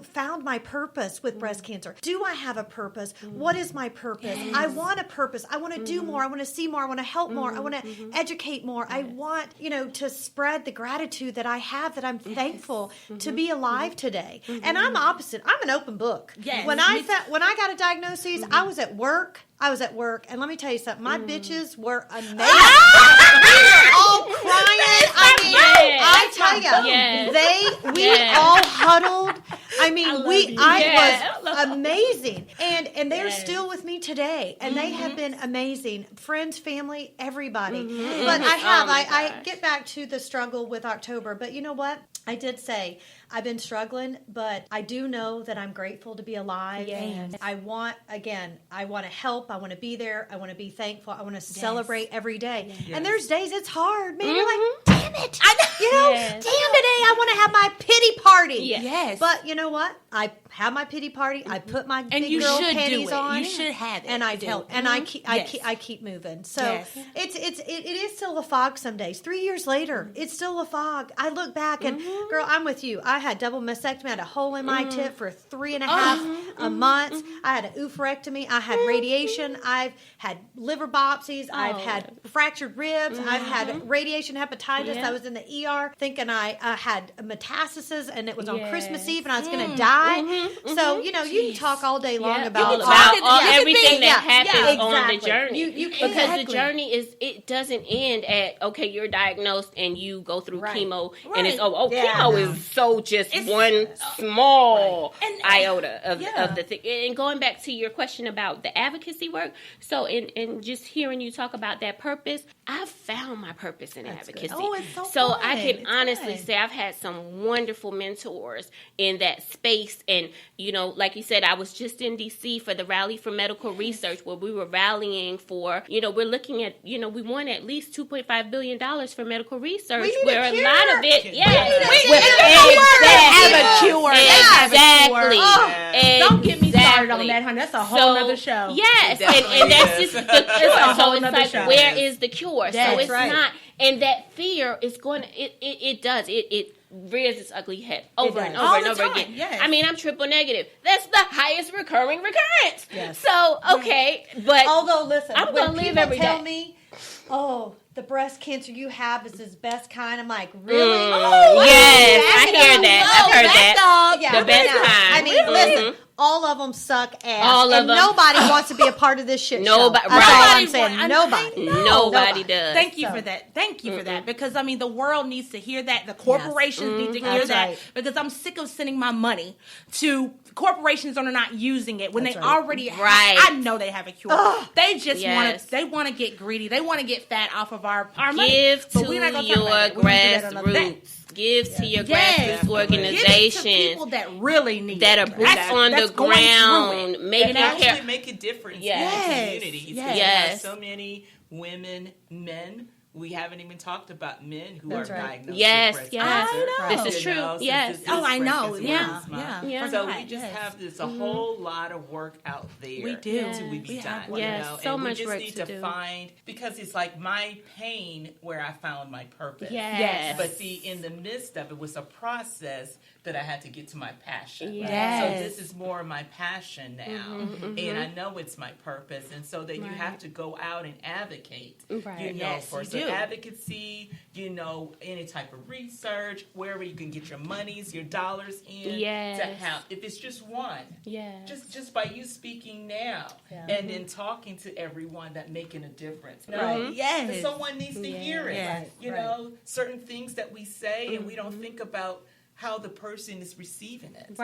found my purpose with breast cancer. Do I have a purpose? What is my purpose? Yes. I want a purpose. I want to do more. I want to see more. I want to help more. I want to educate more. I want, to spread the gratitude that I have have that I'm thankful to be alive today. And I'm opposite. I'm an open book.
Yes.
When I got a diagnosis, I was at work. And let me tell you something. My bitches were amazing. We were all crying. I mean, I tell you, we all huddled. I mean, I was amazing, and they're still with me today, and they have been amazing. Friends, family, everybody. But I get back to the struggle with October. But you know what? I did say I've been struggling, but I do know that I'm grateful to be alive. And I want to help. I want to be there. I want to be thankful. I want to celebrate every day. And there's days it's hard, man. You're like, damn it. I know. You know, damn today I want to have my pity party.
Yes.
But you know what? I have my pity party. I put my big girl panties on.
You should have it.
And I do. And I keep moving. So it is still a fog some days. 3 years later, it's still a fog. I look back and girl, I'm with you. I had double mastectomy. I had a hole in my tip for 3.5 months. I had an oophorectomy. I had radiation. I've had liver biopsies. I've had fractured ribs. I've had radiation hepatitis. I was in the ER thinking I had metastasis, and it was on Christmas Eve, and I was going to die. So, you can talk all day long about
everything that happens on the journey.
Because
the journey it doesn't end at, okay, you're diagnosed and you go through chemo, and it's, chemo is so just one small iota of the thing. And going back to your question about the advocacy work, so in just hearing you talk about that purpose, I've found my purpose in advocacy.
Good. Oh, it's
so
fun.
I can honestly say I've had some wonderful mentors in that space. And, like you said, I was just in D.C. for the Rally for Medical Research, where we were rallying for, we're looking at, we won at least $2.5 billion for medical research, where a lot of it, exactly.
Don't get me started on that, honey. That's a whole other show.
Yes, and that's just the cure. So it's like,
show.
where is the cure?
Yes,
so it's not, and that fear is going to, it rears its ugly head over and over and over again.
Yes.
I mean, I'm triple negative. That's the highest recurring recurrence.
Yes.
So, okay, but
although, listen,
I'm going to live every day.
Tell me, the breast cancer you have is his best kind. I'm like, really?
Yes, I hear that. I've heard that.
Yeah,
the best kind.
I mean, listen, all of them suck ass. And nobody wants to be a part of this shit
nobody,
show. That's all I'm saying.
Nobody does.
Thank you for that. Thank you for that. Because, I mean, the world needs to hear that. The corporations need to hear that. Right. Because I'm sick of sending my money to corporations that are not using it when they already have. I know they have a cure. They just want to get greedy. They want to get fat off of our money.
Give to your grassroots. Give to your grassroots organizations.
Give it to people that really need
that are boots on the ground,
making actually make a difference in the communities.
Yes.
So many women, men. We haven't even talked about men who are diagnosed with breast cancer.
I know. This is true.
Yes.
I know.
Yeah. So we just have this a whole lot of work out there.
We do.
To be done.
Yes. So much work to do.
We just need to find, because it's like my pain where I found my purpose.
Yes.
But see, in the midst of it was a process that I had to get to my passion.
Yes.
So this is more my passion now. And I know it's my purpose. And so that you have to go out and advocate, for advocacy, any type of research, wherever you can get your monies, your dollars in to help. If it's just one, just by you speaking now and then talking to everyone, that making a difference. Yes. Someone needs to hear it. Certain things that we say and we don't think about how the person is receiving it.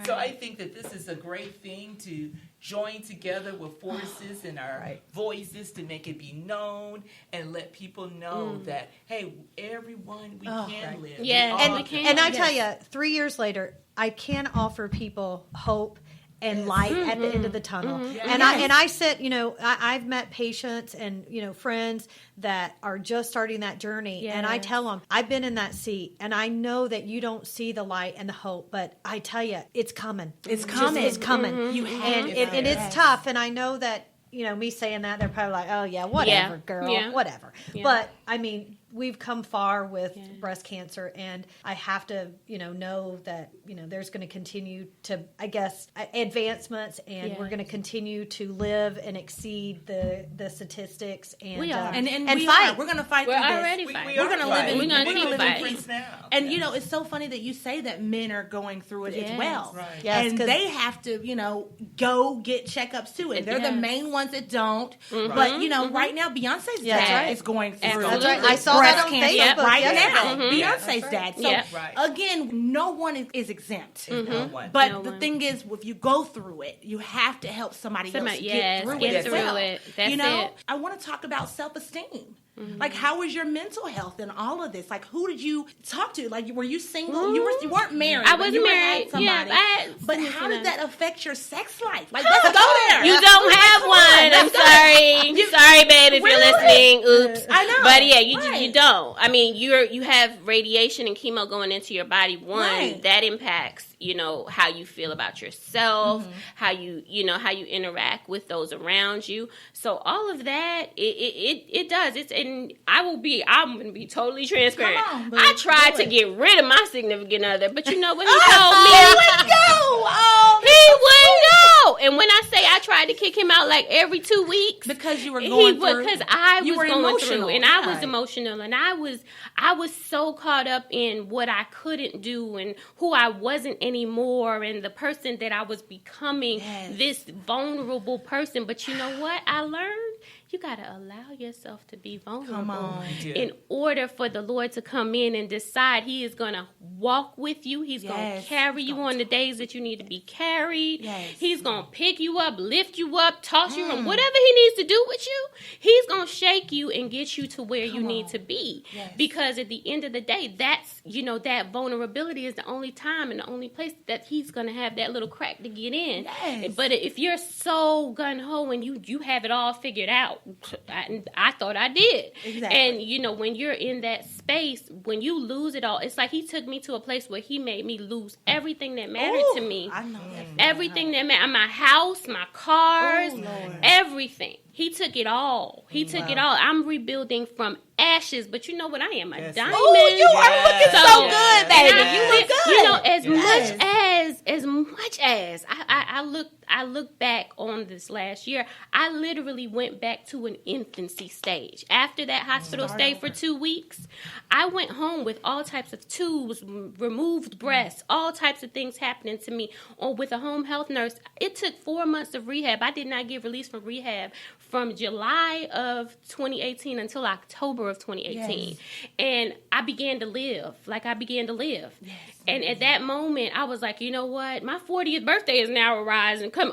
So I think that this is a great thing to join together with forces and our voices to make it be known and let people know that, hey, everyone, we can live.
And we can.
And I tell you, 3 years later, I can offer people hope and light at the end of the tunnel. And I said, I've met patients and, friends that are just starting that journey. And I tell them, I've been in that seat and I know that you don't see the light and the hope, but I tell you, it's coming. It's coming. It's coming. You have and it's tough. And I know that, me saying that, they're probably like, oh yeah, whatever, girl, whatever. But I mean, we've come far with breast cancer, and I have to, know that, there's going to continue to, I guess, advancements, and we're going to continue to live and exceed the statistics, and
we are.
And
we
fight.
are.
We're going to fight
We're
through this.
already fighting.
We're going to live in.
We're going to keep fighting.
peace now.
And it's so funny that you say that men are going through it as well.
Right.
Yes,
and
'cause-
they have to, go get checkups too. And they're the main ones that don't. But, right now, Beyonce's dad is going through
That's right. I saw
breast
that on
cancer
Facebook
right
yesterday.
now. Beyonce's dad. So, again, no one is exempt.
No one.
But
No
the
one.
thing is, if you go through it, you have to help somebody else get through
get
it as
through
well.
it. That's it.
I want to talk about self-esteem. Like, how was your mental health in all of this? Like, who did you talk to? Like, were you single? You weren't married.
I
but
wasn't
you
married.
Had somebody.
But
how did that affect your sex life? Like, let's go there.
You don't have one. I'm sorry. Sorry, babe, if you're listening. Oops.
I know.
But yeah, you don't. I mean, you have radiation and chemo going into your body. One that impacts, how you feel about yourself, how you interact with those around you. So all of that, it does. I'm going to be totally transparent.
Come on, boo.
I tried to get rid of my significant other, but you know what he told me?
He wouldn't go.
He wouldn't go. And when I say I tried to kick him out like every 2 weeks,
Because you were going through.
Because I was
were
going
emotional.
through, and I was emotional, and I was so caught up in what I couldn't do and who I wasn't anymore, and the person that I was becoming, this vulnerable person. But you know what I learned? You got to allow yourself to be vulnerable in order for the Lord to come in and decide He is going to walk with you. He's going to carry you on the days that you need to be carried. He's going to pick you up, lift you up, toss you from whatever He needs to do with you. He's going to shake you and get you to where you need to be. Because at the end of the day, that's, that vulnerability is the only time and the only place that He's going to have that little crack to get in. But if you're so gung-ho and you have it all figured out, I thought I did.
Exactly.
And, when you're in that space, when you lose it all, it's like He took me to a place where He made me lose everything that mattered to me.
I know that.
Everything that mattered. My house, my cars, everything. He took it all. He took it all. I'm rebuilding from ashes, but you know what? I am a diamond.
Oh, you are looking so good, baby. You look good.
As much as I look back on this last year, I literally went back to an infancy stage. After that hospital stay for 2 weeks, I went home with all types of tubes, removed breasts, all types of things happening to me, or with a home health nurse. It took 4 months of rehab. I did not get released from rehab from July of 2018 until October of 2018. And I began to live. And at that moment, I was like, you know what? My 40th birthday is now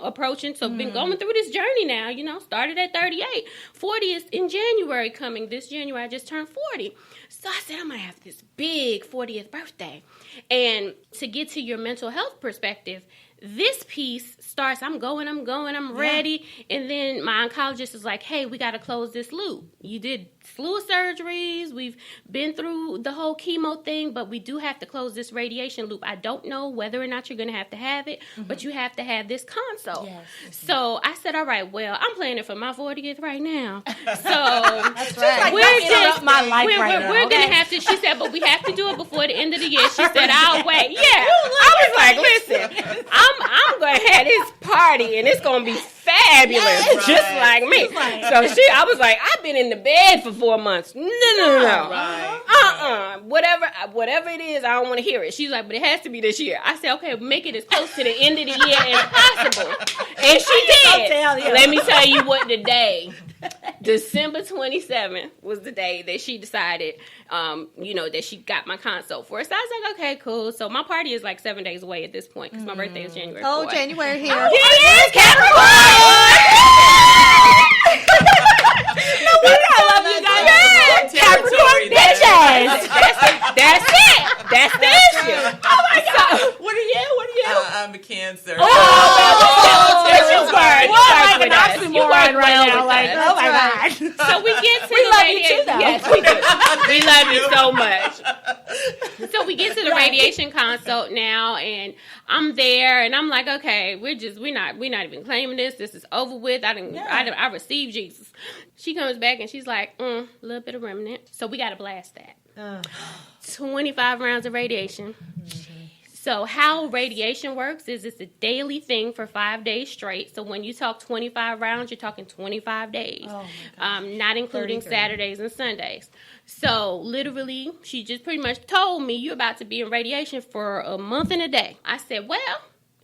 approaching. So I've been going through this journey now, started at 38. 40 is in January coming. This January, I just turned 40. So I said, I'm going to have this big 40th birthday. And to get to your mental health perspective, this piece starts, I'm ready. And then my oncologist is like, hey, we got to close this loop. You did slew of surgeries. We've been through the whole chemo thing, but we do have to close this radiation loop. I don't know whether or not you're going to have it, but you have to have this consult. So I said, all right, well, I'm planning for my 40th right now. So
That's right.
We're going to have to, she said, but we have to do it before the end of the year. She said, I'll wait. Yeah. I was like, listen, I'm going to have this party and it's going to be fabulous, just like me. So I was like, I've been in the bed for 4 months. No. Whatever it is, I don't want to hear it. She's like, but it has to be this year. I said, okay, make it as close to the end of the year as possible. And she did. Let me tell you what the day, December 27th was the day that she decided, that she got my consult for. So I was like, okay, cool. So my party is like 7 days away at this point because my birthday is January 4th.
Oh, January here.
It is Capricorn!
No wonder I love you guys. Capricorn bitches.
That's it. That's the issue.
Oh my God. What are you?
I'm a Cancer.
You work right now. Like,
oh my God.
So we get to the lady. Yes, we do. We love you so much. So we get to the radiation consult now, and I'm there, and I'm like, okay, we're not even claiming this. This is over with. I received Jesus. She comes back and she's like, a little bit of remnant. So we got to blast that. 25 rounds of radiation. So how radiation works is it's a daily thing for 5 days straight. So when you talk 25 rounds, you're talking 25 days, not including 33. Saturdays and Sundays. So literally, she just pretty much told me, you're about to be in radiation for a month and a day. I said, well,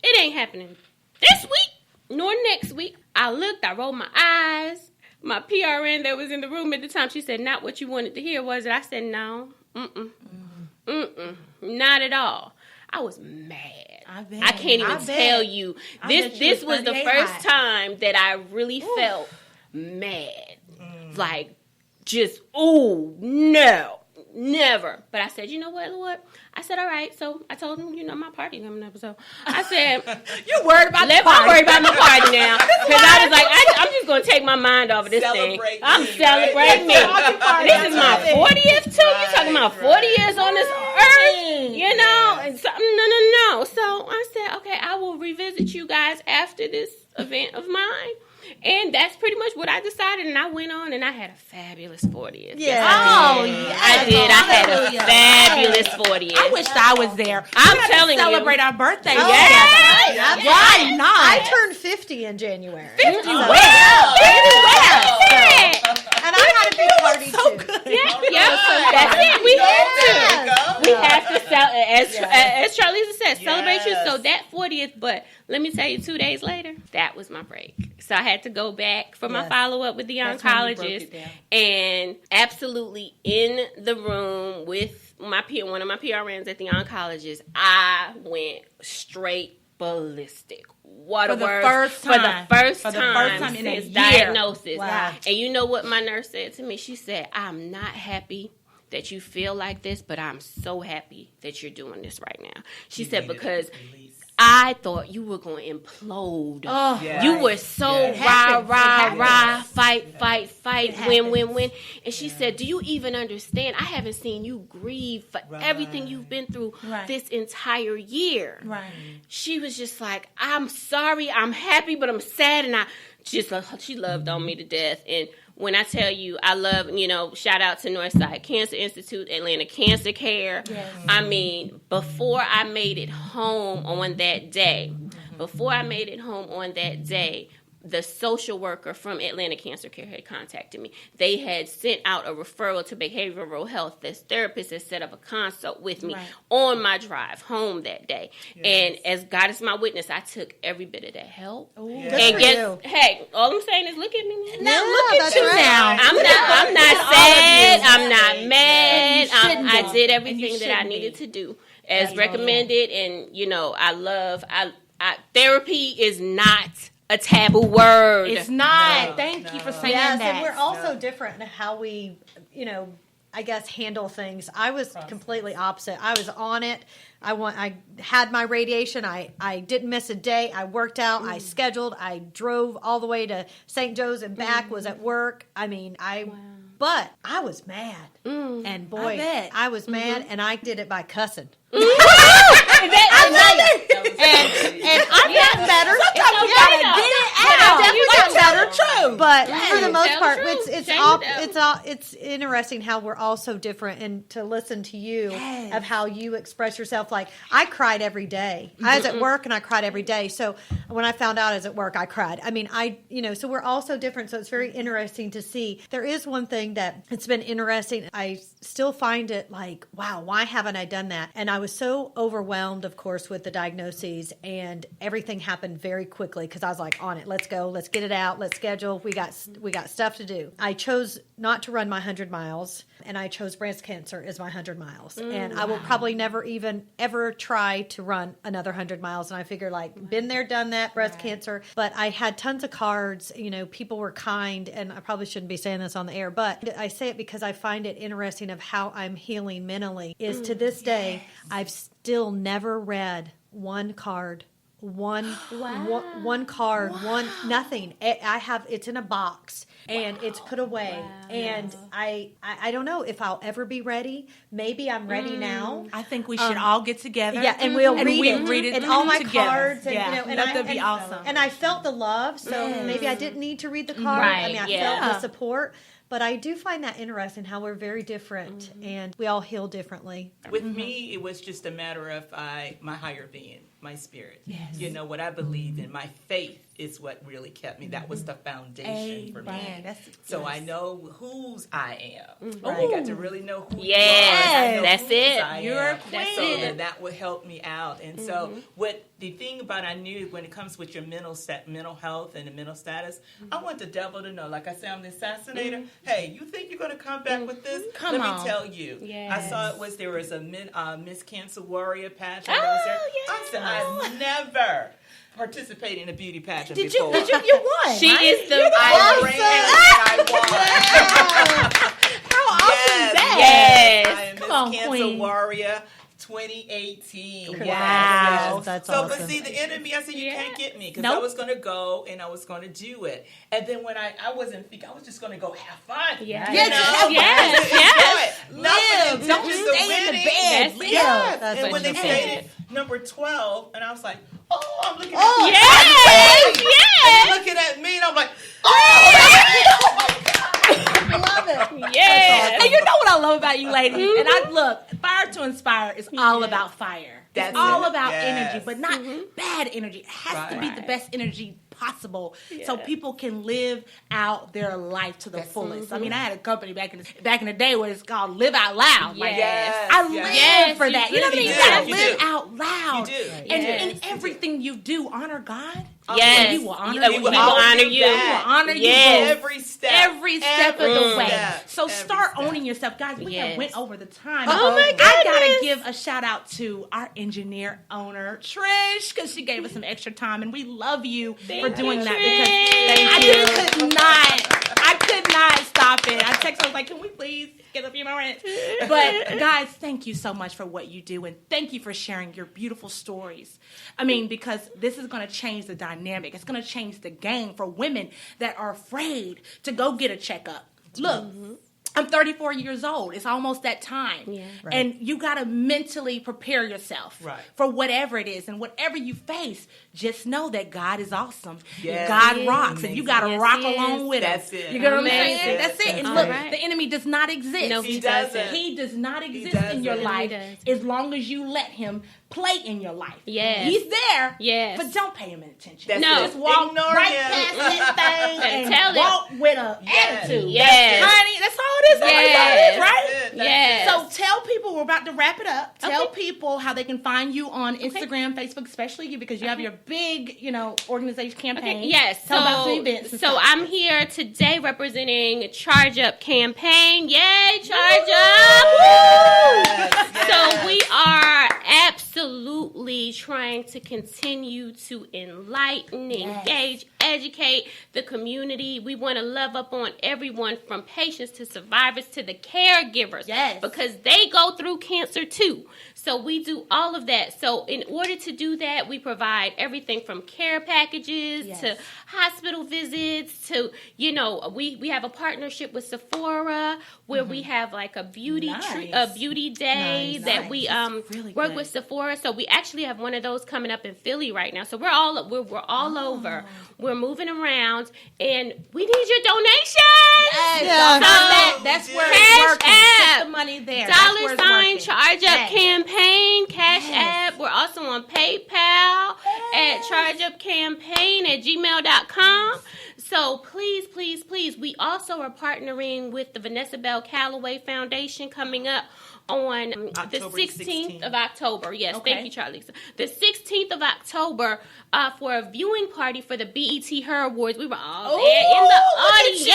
it ain't happening this week nor next week. I looked, I rolled my eyes. My PRN that was in the room at the time, she said, not what you wanted to hear, was it? I said, no, not at all. I was mad. I can't even tell you. This was the first time that I really felt mad. Like, just, no, never. But I said, you know what, Lord? I said, all right. So I told him, my party coming up. So I said,
you're worried about the party.
I'm worried about my party now. Because I was like, I'm just going to take my mind off of this thing. I'm celebrating me. This is my 40th, too. You talking about 40 years on this earth? And so, no. So I said, okay, I will revisit you guys after this event of mine. And that's pretty much what I decided, and I went on, and I had a fabulous 40th.
Yeah.
I did. I had a fabulous 40th.
I wished I was there.
I'm telling you.
Celebrate our birthday together.
Why not? I turned 50 in January.
50?
So.
Well.
And I had a big party, too.
Yeah. That's it. We have to as Charlisa said, celebration. So that 40th, but let me tell you, 2 days later, that was my break. So I had to go back for my follow-up with the oncologist, and absolutely in the room with one of my PRNs at the oncologist, I went straight ballistic. What a word. For the first time in his diagnosis. Wow. And you know what my nurse said to me? She said, I'm not happy that you feel like this, but I'm so happy that you're doing this right now. She said, because I thought you were going to implode. You were so rah, fight, win. And she said, do you even understand? I haven't seen you grieve for everything you've been through this entire year. Right. She was just like, I'm sorry, I'm happy, but I'm sad. And she loved on me to death. And when I tell you, I love, shout out to Northside Cancer Institute, Atlanta Cancer Care. Yes. I mean, before I made it home on that day, the social worker from Atlanta Cancer Care had contacted me. They had sent out a referral to behavioral health. This therapist had set up a consult with me on my drive home that day. Yes. And as God is my witness, I took every bit of that help.
Yes. And
hey, all I'm saying is look at me now.
Now look at you now.
I'm not sad. I'm not mad. I did everything that I needed to do as recommended. And, therapy is not a taboo word.
It's not. Thank you for saying that.
And we're also different in how we, I guess, handle things. I was completely opposite. I was on it. I had my radiation. I didn't miss a day. I worked out. I scheduled. I drove all the way to St. Joe's and back. Was at work. I mean, but I was mad. And boy, I was mad, and I did it by cussing.
And I've gotten better. Sometimes you gotta get it out.
I've definitely gotten better.
True.
But for the most part, it's interesting how we're all so different, and to listen to you of how you express yourself. Like, I cried every day. I was at work and I cried every day. So when I found out I was at work, I cried. I mean, so we're all so different. So it's very interesting to see. There is one thing that it's been interesting. I still find it like, wow, why haven't I done that? And I was so overwhelmed, of course, with the diagnoses, and everything happened very quickly because I was like, on it. Let's go. Let's get it out. Let's schedule. We got stuff to do. I chose not to run my 100 miles, and I chose breast cancer as my 100 miles. And I will probably never even ever try to run another 100 miles. And I figure, been there, done that, breast cancer. But I had tons of cards. People were kind, and I probably shouldn't be saying this on the air, but I say it because I find it interesting of how I'm healing mentally. Is to this day, I've still never read one card one card, nothing. It's in a box and it's put away.
Wow.
And I don't know if I'll ever be ready. Maybe I'm ready now.
I think we should all get together.
Yeah, and we'll
and
read it and all my
together.
cards. And,
Yeah,
and
that'd be awesome.
And I felt the love, so maybe I didn't need to read the card.
Right,
I mean, I
yeah.
felt the support. But I do find that interesting how we're very different and we all heal differently.
With me, it was just a matter of my higher being, my spirit.
Yes.
You know, what I believed in, my faith is what really kept me. That was the foundation for me.
Amen.
So I know whose I am.
Right.
You got to really know who
Yes,
you are. I know
that's
whose
it.
I
You're
am.
a queen.
So that would help me out. And so what the thing about I knew when it comes with your mental health and the mental status, I want the devil to know, like I say, I'm the assassinator. Hey, you think you're going to come back with this?
Come
Let
on.
me tell you.
Yes.
I saw there was a Miss Cancer Warrior pageant.
Oh,
that was there.
yes.
I said, I never participated in a beauty pageant
Did
before.
you won?
She
right?
is the
I ran and I won.
How awesome is that?
Yes.
I am
Come on,
Miss Cancer
Queen.
Warrior 2018.
Wow.
Yes.
That's
so,
awesome.
but see, the enemy, I said, you can't get me because I
Nope.
was going to go and I was going to do it. And then when I wasn't thinking, I was just going to go have fun.
Yeah.
You
Yes,
know?
yes,
Just
yes.
enjoy it. Nothing
Don't
intentions of
stay in the
winning.
bed.
That's it.
Yes.
That's
And
what
when they
you
stated number 12, and I was like, oh, I'm looking at
Oh,
Yes,
And
yes,
they're looking at me, and I'm like, oh,
I love it.
yes.
And you know what I love about you ladies? And I look, Fire to Inspire is all about fire.
That's
It's all
it.
about
Yes.
energy, but not bad energy. It has to be the best energy possible so people can live out their life to the fullest. I mean, I had a company back in the day where it's called Live Out Loud. Like,
Yes.
I live
Yes,
for
you
that. You know what I mean?
really
You
do.
gotta
You
live
do.
out loud.
You do.
And
Yes.
in everything you do, honor God.
Yes.
He will honor
He
you.
will
He
honor
do
you.
He will
that.
honor you
Yes.
both.
Every step.
Every step of the way.
step.
So
Every
start
step.
owning yourself. Guys, we have
Yes.
went over the time.
Oh my
I gotta
goodness.
give a shout out to our engineer owner, Trish, because she gave us some extra time, and we love you for doing
you,
that
Trish.
because I could not stop it. I texted her, I was like, can we please get a few more minutes? But guys, thank you so much for what you do, and thank you for sharing your beautiful stories. I mean, because this is going to change the dynamic. It's going to change the game for women that are afraid to go get a checkup. Look, I'm 34 years old. It's almost that time.
Yeah.
Right.
And you got to mentally prepare yourself
Right.
for whatever it is. And whatever you face, just know that God is awesome.
Yes.
God
Yes.
rocks. And you got to
Yes,
rock
he
along
is.
with him.
That's it.
You get what I'm
Amazing.
saying? That's it. And
All
look,
right.
the enemy does not exist.
No,
He doesn't.
He does not exist
doesn't.
in your
He
life
doesn't.
as long as you let him play in your life.
Yes.
He's there,
Yes.
but don't pay him any attention.
That's
No.
it.
Just walk
Ignore
right
him.
past this thing and
tell it.
walk with an
Yes.
attitude.
Yes.
Honey, that's all it is. That's all it
Yes.
is, right?
That's it. That's
Yes.
So tell people, we're about to wrap it up. Tell
Okay.
people how they can find you on Instagram, Facebook, especially you, because you have your big, organization campaign.
Okay, yes.
Tell about some events. and
So
stuff.
I'm here today representing Charge Up campaign. Yay, Charge Up! Woo!
Yes.
So we are absolutely trying to continue to enlighten, engage, educate the community. We want to love up on everyone from patients to survivors to the caregivers.
Yes.
Because they go through cancer too. So we do all of that. So in order to do that, we provide everything from care packages
Yes.
to hospital visits to, we have a partnership with Sephora where we have like a beauty
Nice.
a beauty day
Nice.
that we
That's really
work
good.
with Sephora. So we actually have one of those coming up in Philly right now. So we're all over. We're moving around and we need your donations.
Yes,
Yeah.
that's
So,
where
Cash
it's working.
App.
Put the money there. That's where
Dollar
it's
sign
working.
Charge Up
Yes.
campaign, Cash
Yes.
App. We're also on PayPal at chargeupcampaign@gmail.com. So please, please, please. We also are partnering with the Vanessa Bell Calloway Foundation coming up on the
October
16th of October. Yes,
Okay.
thank you, Charlisa. The 16th of October for a viewing party for the BET Her Awards. We were all there in the
look at
audience.
you.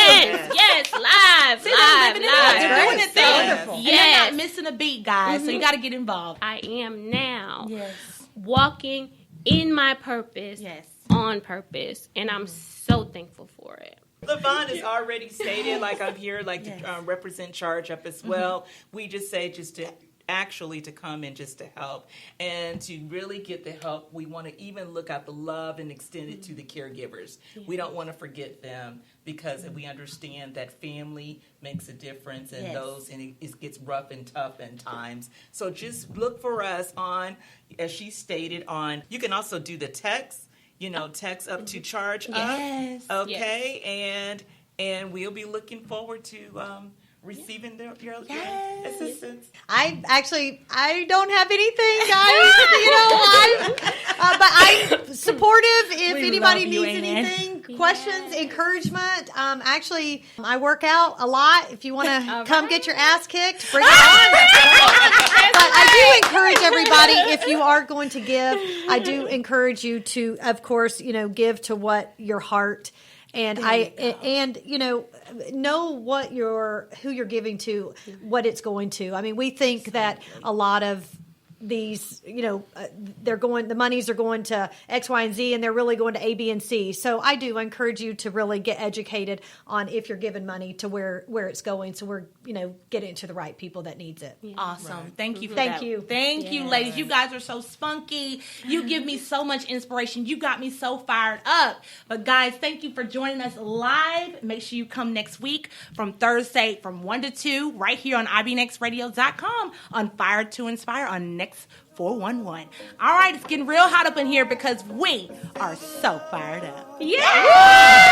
Yes, live,
See, they're
live,
living it up.
live.
They're doing it
So,
there.
Wonderful.
And they're
yes.
not missing a beat, guys. So you got to get involved.
I am now
Yes.
walking in my purpose,
Yes.
on purpose, and I'm so thankful for it.
LaVonne has already stated, like I'm here, like
Yes.
to represent Charge Up as well. We just say just to actually to come in just to help. And to really get the help, we want to even look at the love and extend it to the caregivers. We don't want to forget them, because we understand that family makes a difference in those, and it gets rough and tough in times. So just look for us on, as she stated, on, you can also do the text, text up to charge up. Okay. And we'll be looking forward to receiving your assistance.
I don't have anything, guys. But I'm supportive if anybody needs anything, questions, encouragement. Actually, I work out a lot. If you want to come get your ass kicked, bring it on. But I do encourage everybody, if you are going to give, I do encourage you to, of course, give to what your heart. And know what who you're giving to, what it's going to. I mean, we think that a lot of these, the monies are going to X, Y, and Z, and they're really going to A, B, and C. So I do encourage you to really get educated on if you're giving money to where it's going. So we're, getting it to the right people that needs it.
Yeah. Awesome. Right. Thank you for
Thank
that.
you.
Thank you, ladies. You guys are so spunky. You give me so much inspiration. You got me so fired up. But guys, thank you for joining us live. Make sure you come next week from Thursday from 1 to 2 right here on IBNXradio.com on Fire to Inspire on Next 411. All right, it's getting real hot up in here because we are so fired up.
Yeah!